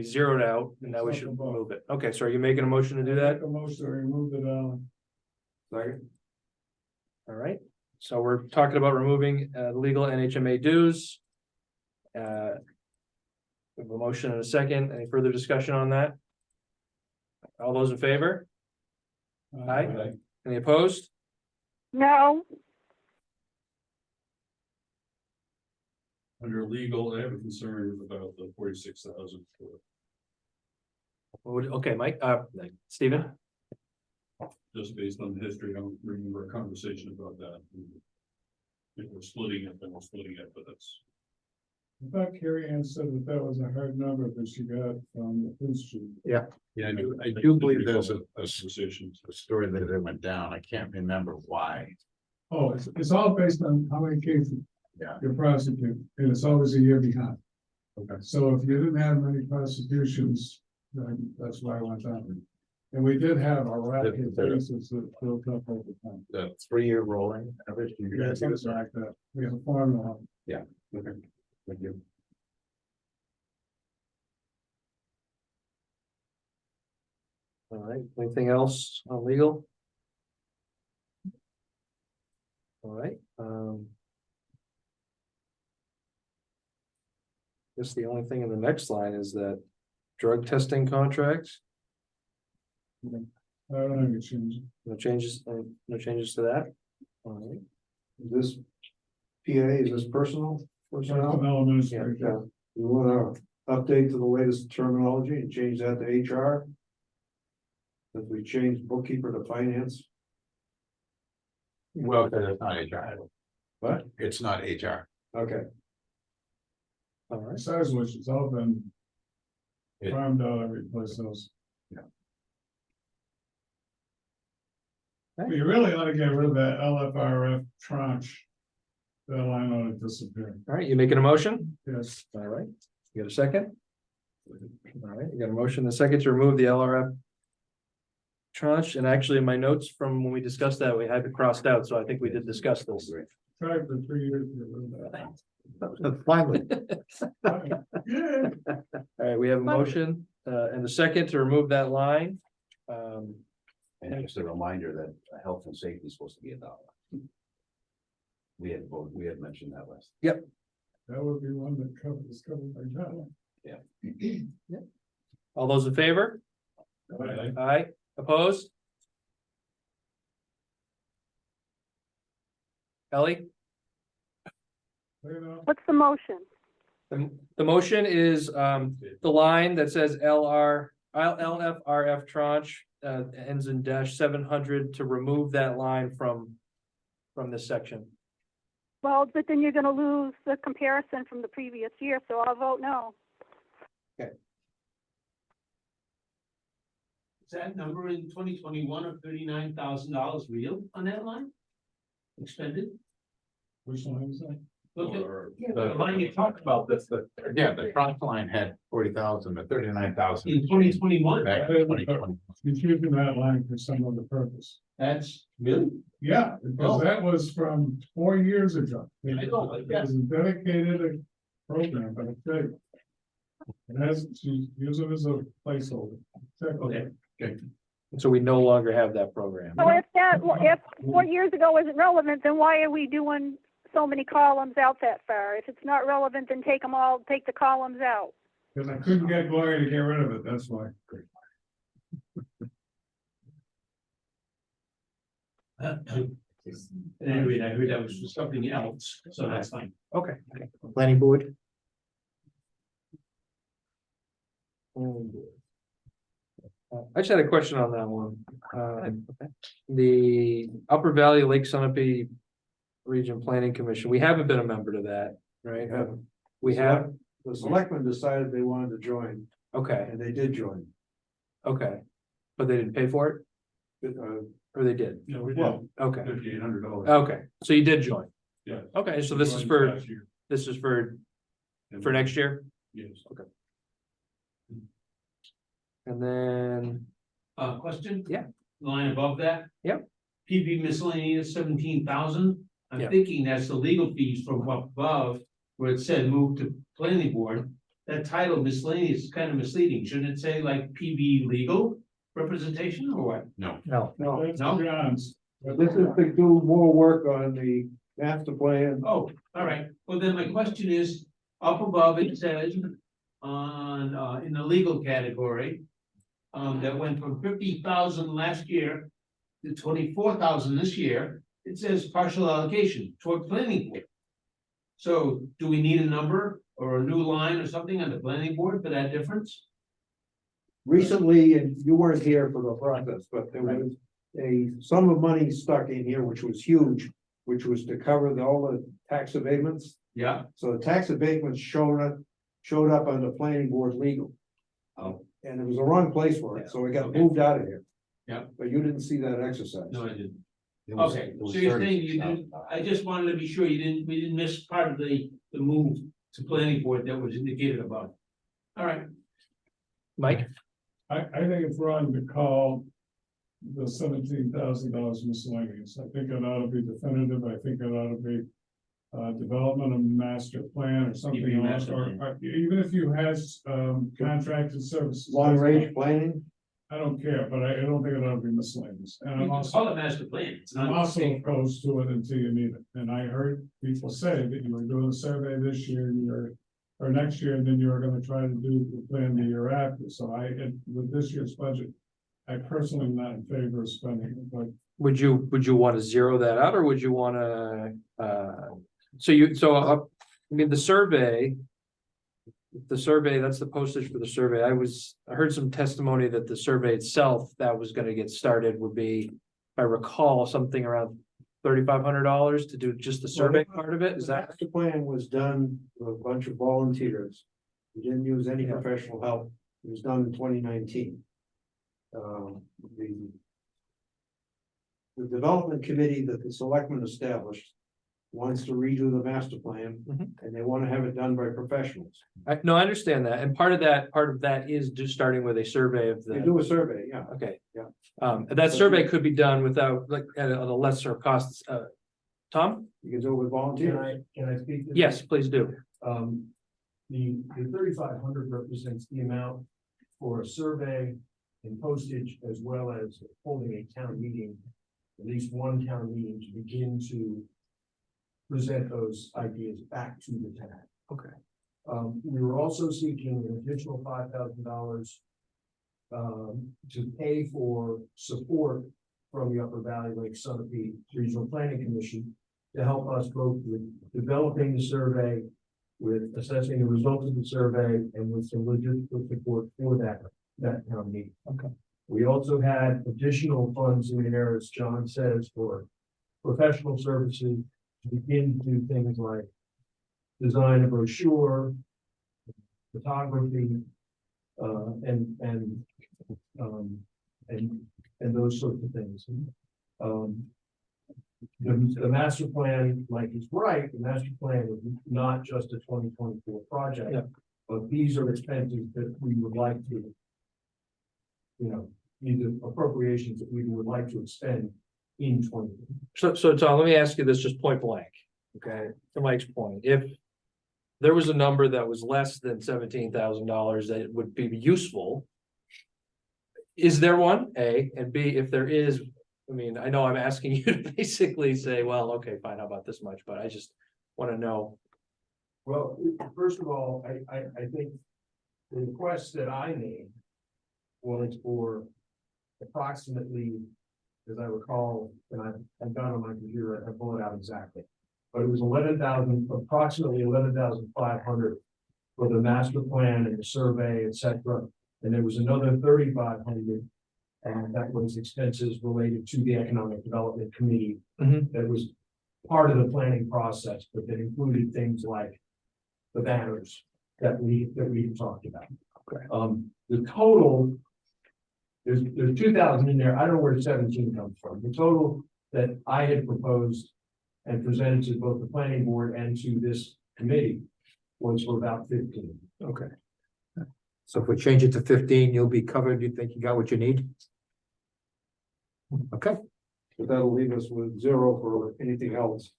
zeroed out, and now we should remove it. Okay, so are you making a motion to do that? Make a motion to remove the dollar. All right, so we're talking about removing legal NHMA dues. We have a motion and a second. Any further discussion on that? All those in favor? Aye. Any opposed? no, Under legal, I have a concern about the 46,000. Okay, Mike, Stephen? Just based on the history, I don't remember a conversation about that. If we're splitting it, then we're splitting it, but that's. I thought Carrie Ann said that that was a hard number that she got from the police chief. Yeah, I do believe there's a Conversations. story that it went down. I can't remember why. Oh, it's all based on how many cases. Yeah. You prosecute, and it's always a year behind. Okay. So if you didn't have many prosecutions, then that's why I went down. And we did have a racket of cases that built up over time. The 3-year rolling average, do you Yeah, guys see this? something like that. We have a formula. Okay, thank you. All right, anything else on legal? All right, guess the only thing in the next line is that drug testing contracts, I don't think it changes. no changes to that? All right, This PA, is this personal? Personnel? Personnel administrator. Yeah, you wanna update to the latest terminology and change that to HR? If we change bookkeeper to finance, Well, because it's not HR. what? It's not HR. Okay, All right. Besides which, it's all been It- farmed out every place else. But you really ought to get rid of that LFRF tranche. That line ought to disappear, All right, you making a motion? yes. All right, you got a second? All right, you got a motion, and a second to remove the LRF tranche, and actually in my notes from when we discussed that, we had it crossed out, so I think we did discuss this. Tried for 3 years. to get rid of that. Finally, Yeah. All right, we have a motion, and a second to remove that line. And just a reminder that health and safety is supposed to be $1. We had mentioned that last. That would be one that is covered by that. All those in favor? Aye, opposed? Ellie? You know, What's the motion? The motion is, the line that says LFRF tranche, ends in -700 to remove that line from this section. Well, but then you're gonna lose the comparison from the previous year, so I'll vote no. Is that number in 2021 of $39,000 real on that line? Expended? which line is that? Look at The the line you talked about, That's the, yeah, the front line had 40,000 or 39,000. in 2021, Back in 2020. He's using that line for some other purpose. that's really, Yeah, because that was from 4 years ago. I know, It yeah. was a dedicated program, but I tell you. It has, she's using it as a placeholder. Check on it. So we no longer have that program. So if 4 years ago isn't relevant, then why are we doing so many columns out that far? If it's not relevant, then take the columns out. Because I couldn't get Gloria to get rid of it, that's why. anyway, I heard that was for something else, so that's fine. Okay. planning board, I just had a question on that one. The Upper Valley Lake Sunapee Region Planning Commission, we haven't been a member to that, right? We have, the selectmen decided they wanted to join, okay, and they did join. okay. But they didn't pay for it, or they did? Yeah, we did Well, okay, $5,800. okay, so you did join, Yeah. okay, so this is Joined for, last year. this is for And- next year? Yes. And then, Question? Yeah. Line above that? Yep. PB miscellaneous 17,000. I'm Yeah. thinking that's the legal fees from up above where it said move to planning board. That title miscellaneous is kind of misleading. Shouldn't it say like PB legal representation or what? no, No, That's No. John's. this is to do more work on the master plan. Oh, all right. Well, then my question is, up above it says on, in the legal category. That went from 50,000 last year to 24,000 this year. It says partial allocation toward planning board. So do we need a number or a new line or something on the planning board for that difference? Recently, and you weren't here for the process, but there was a sum of money stuck in here, which was huge, which was to cover all the tax abatements. Yeah. So the tax abatements showed up on the planning board legal. Oh. And it was the wrong place for it, so it got moved out of here. Yeah. But you didn't see that exercise. No, I didn't. It was- Okay, it was so you're saying you didn't, $36,000. I just wanted to be sure we didn't miss part of the move to planning board that was indicated above. All right, Mike, I think it's wrong to call the $17,000 miscellaneous. I think it ought to be definitive. I think it ought to be development of master plan or something PB else, master or plan. even if you has contracted services. Long range planning, I don't care, but I don't think it ought to be miscellaneous. And you I'm can also, call it master plan. It's I'm not. also opposed to it until you need it. And I heard people say that you were doing a survey this year, or next year, and then you were gonna try to do the plan the year after. So with this year's budget, I personally am not in favor of spending it, but would you want to zero that out, or would you want to, I mean, the survey. the survey, that's the postage for the survey. I heard some testimony that the survey itself that was gonna get started would be, if I recall, something around $3,500 to do just the survey part of it. Is that? The plan was done with a bunch of volunteers. We didn't use any professional help. It was done in 2019. The development committee that the selectmen established wants to redo the master plan, Mhm. and they want to have it done by professionals. No, I understand that. And part of that is just starting with a survey of They the, do a survey, yeah. okay. Yeah. That survey could be done without, like, at a lesser cost. Tom? You can do it with volunteers. Can I speak? to Yes, this? please do. The 3,500 represents the amount for a survey and postage, as well as holding a town meeting. At least one town meeting to begin to present those ideas back to the town. Okay. We were also seeking an additional $5,000 to pay for support from the Upper Valley Lake Sunapee Regional Planning Commission to help us both with developing the survey, with assessing the results of the survey, and with some logistical support for that town meeting. Okay. We also had additional funds in there, as John says, for professional services to begin to do things like design a brochure, photography, and those sorts of things. The master plan, like he's right, the master plan is not just a 2024 project. Yeah. But these are expenses that we would like to, either appropriations that we would like to expend in 20. So Tom, let me ask you this just point blank, okay, to Mike's point, if there was a number that was less than $17,000 that would be useful, is there one, A, and B, if there is, I mean, I know I'm asking you to basically say, well, okay, fine, how about this much, but I just want to know. Well, first of all, I think the request that I made was for approximately, as I recall, and I've got it on my computer, I pull it out exactly. But it was approximately 11,500 for the master plan and the survey, et cetera. And there was another 3,500, and that was expenses related to the Economic Development Committee. Mhm. That was part of the planning process, but that included things like the banners that we talked about. Okay. The total, there's 2,000 in there. I don't know where 17 comes from. The total that I had proposed and presented to both the planning board and to this committee was for about 15. Okay. So if we change it to 15, you'll be covered. You think you got what you need? Okay, But that'll leave us with zero for anything else.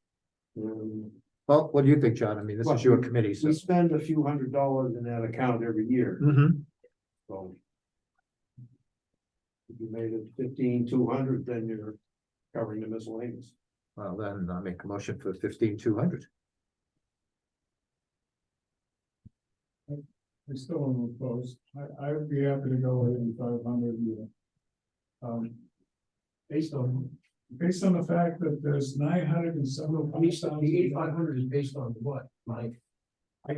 well, what do you think, John? I mean, this is your committee, so. We spend a few $100s in that account every year, Mhm. so. If you made it 15,200, then you're covering the miscellaneous. Well, then I'll make a motion for 15,200. I still want to oppose. I would be happy to go with 8,500 a year. Based on, Based on the fact that there's 975,000. the 8,500 is based on what, Mike?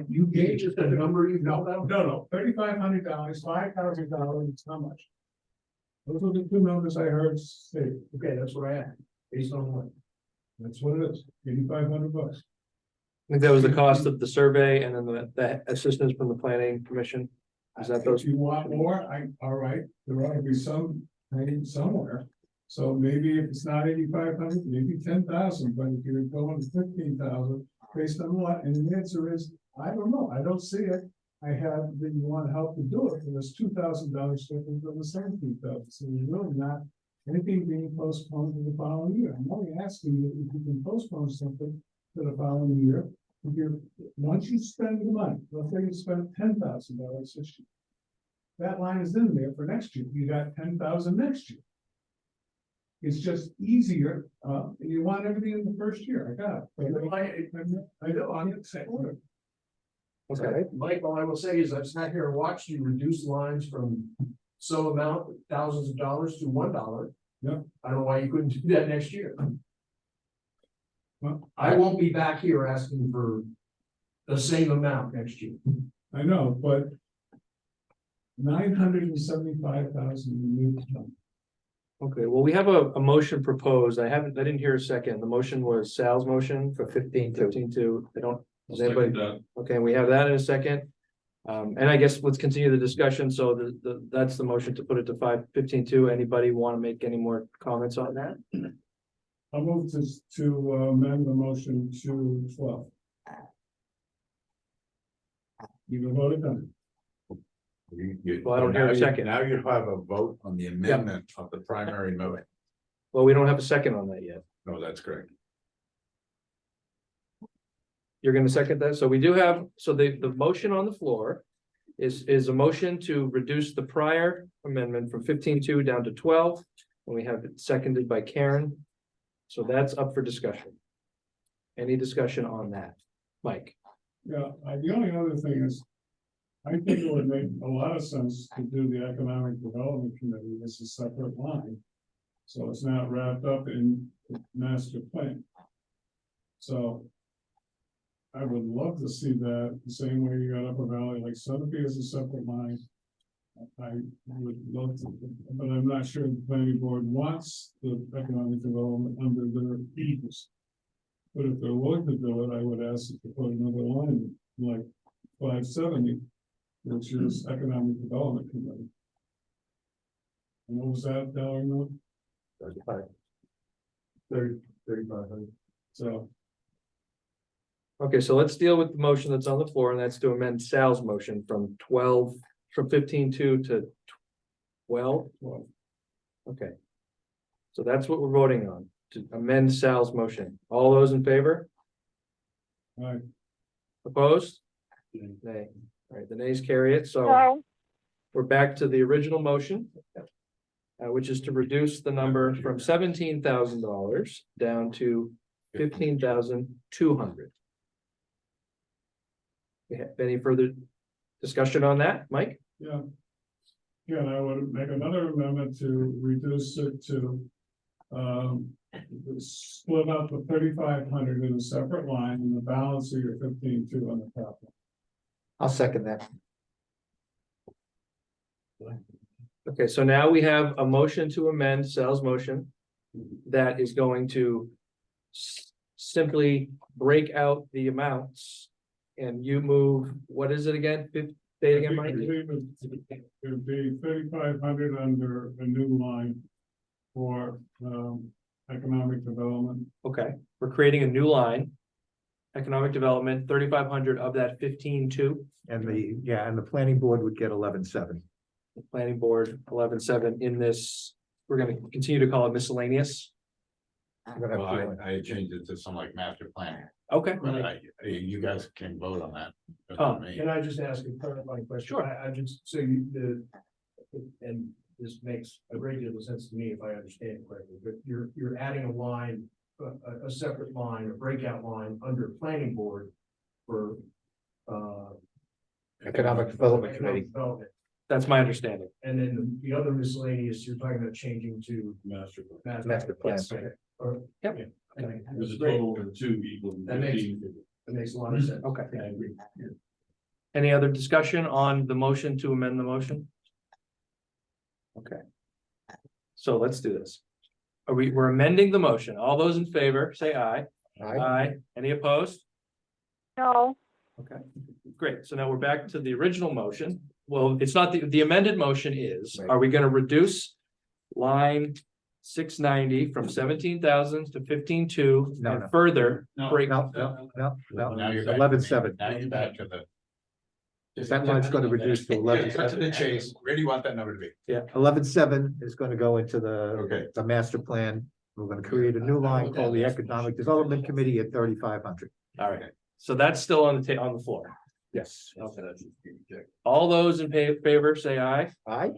You gave just a number you know about? No, $3,500, $5,000, how much? Those are the two numbers I heard say. Okay, that's what I asked. Based on what? That's what it is, $8,500. I think that was the cost of the survey and then the assistance from the planning commission. Is that those? If you want more, all right, there ought to be some, maybe somewhere. So maybe if it's not 8,500, maybe 10,000, but if you're going to 15,000, based on what? And the answer is, I don't know, I don't see it. I have, that you want help to do it, and there's $2,000 difference from the 17,000, so there's really not anything being postponed to the following year. I'm only asking you if you can postpone something to the following year. If you're, once you spend the money, let's say you spend $10,000 this year. That line is in there for next year, you got 10,000 next year. It's just easier, and you want everything in the first year, I got it. I know, I'm in the same order. Okay. Mike, all I will say is I've sat here and watched you reduce lines from some amount, thousands of dollars to $1. Yeah. I don't know why you couldn't do that next year. Well, I won't be back here asking for the same amount next year. I know, but 975,000. Okay, well, we have a motion proposed. I didn't hear a second. The motion was Sal's motion for 15-2. I don't, does anybody? Second that. Okay, we have that in a second. And I guess let's continue the discussion. So that's the motion to put it to 15-2. Anybody want to make any more comments on that? I'll move to amend the motion to 12. You can vote it down. Well, I don't hear a second. Now you have a vote on the amendment of the primary motion. Well, we don't have a second on that yet. No, that's correct. You're gonna second that? So we do have, so the motion on the floor is a motion to reduce the prior amendment from 15-2 down to 12. And we have it seconded by Karen. So that's up for discussion. Any discussion on that? Mike? Yeah, the only other thing is, I think it would make a lot of sense to do the Economic Development Committee as a separate line. So it's not wrapped up in the master plan. So I would love to see that the same way you got Upper Valley, like Sotheby as a separate line. I would love to, but I'm not sure the planning board wants the economic development under their aegis. But if they're willing to do it, I would ask them to put another line, like 570, which is Economic Development Committee. And what was that, dollar amount? 3,500. So, Okay, so let's deal with the motion that's on the floor, and that's to amend Sal's motion from 15-2 to 12. Okay. So that's what we're voting on, to amend Sal's motion. All those in favor? Aye. Opposed? Nay. All right, the nays carry it, so we're back to the original motion. Which is to reduce the number from $17,000 down to 15,200. We have any further discussion on that, Mike? yeah. Yeah, and I would make another amendment to reduce it to, split up the 3,500 in a separate line and the balance of your 15,200 on the top. I'll second that. Okay, so now we have a motion to amend Sal's motion that is going to simply break out the amounts. And you move, what is it again? Say it again, Mike? It would be 3,500 under a new line for, economic development. Okay, we're creating a new line. Economic development, 3,500 of that 15-2. And the planning board would get 11,700. The planning board 11-7 in this, we're gonna continue to call it miscellaneous. Well, I changed it to something like master plan, Okay, but you guys can vote on that. That's Oh, me. Can I just ask a clarifying question? Sure. I just, so and this makes a great deal of sense to me if I understand correctly, but you're adding a line, a separate line, a breakout line under planning board for, Economic Development Committee. development. that's my understanding. And then the other miscellaneous, you're talking about changing to. Master plan. Master plan. Yes. Okay. Or- Yep. yeah, okay. There's a Great. total of 2 equal. That makes- 15. That makes a lot of sense. Okay. I agree. Any other discussion on the motion to amend the motion? Okay. So let's do this. We're amending the motion. All those in favor, say aye. Aye. Any opposed? No. Okay, great. So now we're back to the original motion. Well, it's not the amended motion is, Right. are we gonna reduce line 690 from 17,000 to 15,200 No, and no. further No. break? No, Now you're back. 11,700. Now you're back to the. That line's gonna reduce to Cut to 11,700. the chase. Where do you want that number to be? 11,700 is gonna go into Okay. the master plan. We're gonna create a new line called the Economic Development Committee at 3,500. All right, so that's still on the floor. Yes. All those in favor, say aye. Aye.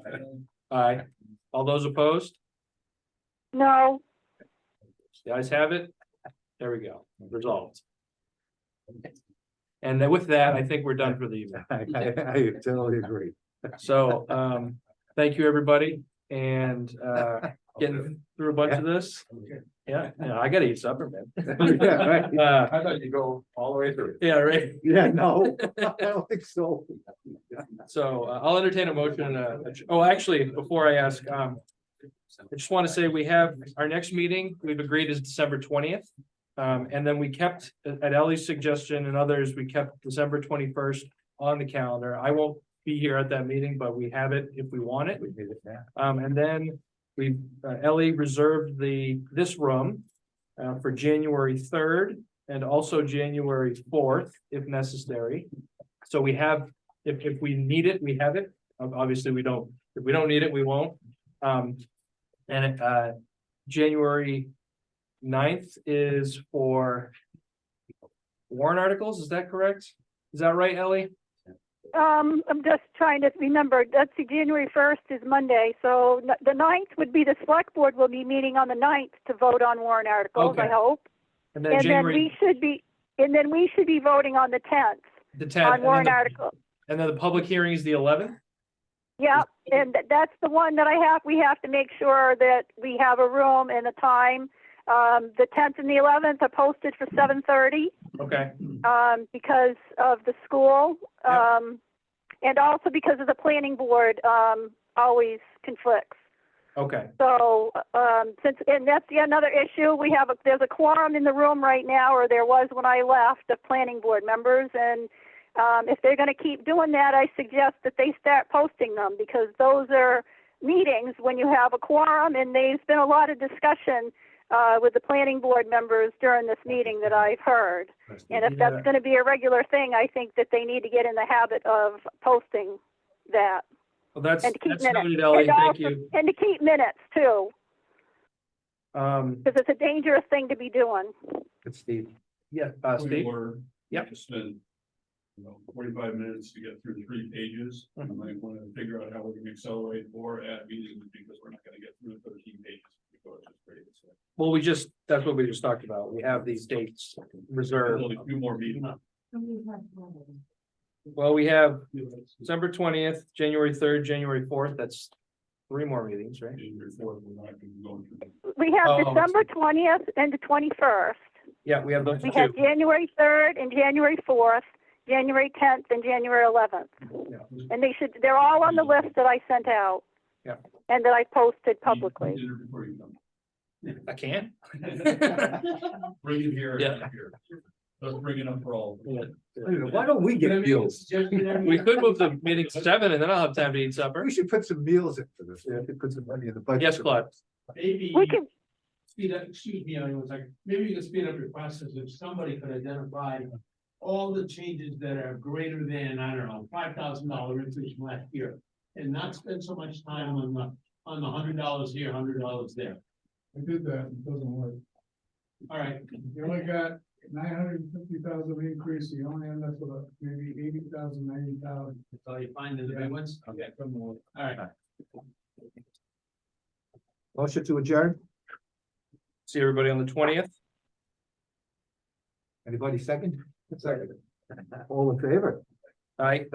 Aye. All those opposed? No. The ayes have it. There we go, resolved. And then with that, I think we're done for the evening. I totally agree. So, thank you, everybody, and, getting through a bunch of this. Yeah, I gotta eat supper, man. Yeah, right. I thought you go all the way through. Yeah, right. Yeah, no, I don't think so. So I'll entertain a motion. Oh, actually, before I ask, I just want to say we have our next meeting, we've agreed is December 20th. And then we kept, at Ellie's suggestion and others, we kept December 21st on the calendar. I won't be here at that meeting, but we have it if we want it. And then Ellie reserved this room for January 3rd and also January 4th, if necessary. So we have, if we need it, we have it. Obviously, we don't, if we don't need it, we won't. January 9th is for warrant articles, is that correct? Is that right, Ellie? I'm just trying to remember, let's see, January 1st is Monday, so the 9th would be the select board will be meeting on the 9th to vote on warrant articles, I Okay. hope. And then And then January, we should be voting on the 10th the on 10th, warrant articles. and then the public hearing is the 11th? Yeah, and that's the one that we have to make sure that we have a room and a time. The 10th and the 11th are posted for 7:30. Okay, Because of the school, and also because of the planning board, always conflicts. okay, So, and that's another issue, there's a quorum in the room right now, or there was when I left, of planning board members, and if they're gonna keep doing that, I suggest that they start posting them, because those are meetings when you have a quorum, and there's been a lot of discussion with the planning board members during this meeting that I've heard. And if that's gonna be a regular thing, I think that they need to get in the habit of posting that. well, that's And to keep noted, minutes. Ellie, And thank also- you. And to keep minutes too, Um, because it's a dangerous thing to be doing. It's Steve. yeah, Steve, Or Yep. to spend, 45 minutes to get through 3 pages. I might want to figure out how we can accelerate or add meetings, because we're not going to get through 13 pages. Before it's great. So, well, that's what we just talked about. We have these dates reserved. only a few more meetings. Well, we have December 20th, January 3rd, January 4th, that's 3 more meetings, right? January 4th, we're not going to go through. We have Oh, December 20th and the 21st. Yeah, we have those We two. have January 3rd and January 4th, January 10th and January 11th. Yeah. And they're all on the list that I sent out. Yeah. And that I posted publicly. Dinner before you come. I can. Bring it here. Yeah. Here. Let's bring it up for all. Why don't we get meals? We could move the meeting to 7 and then I'll have time to eat supper. We should put some meals in for this. We have to put some money in the budget. Yes, Claude. Maybe We can, speed up, excuse me, I was like, maybe you can speed up your process if somebody could identify all the changes that are greater than, I don't know, $5,000 increase from last year. And not spend so much time on the $100 here, $100 there. I did that, it doesn't work. All right, You only got 950,000 increase, you only end up with maybe 80,000, 90,000. so you find the big ones? Okay, all right. Motion to adjourn? See everybody on the 20th. Anybody second? Second. All in favor? All right.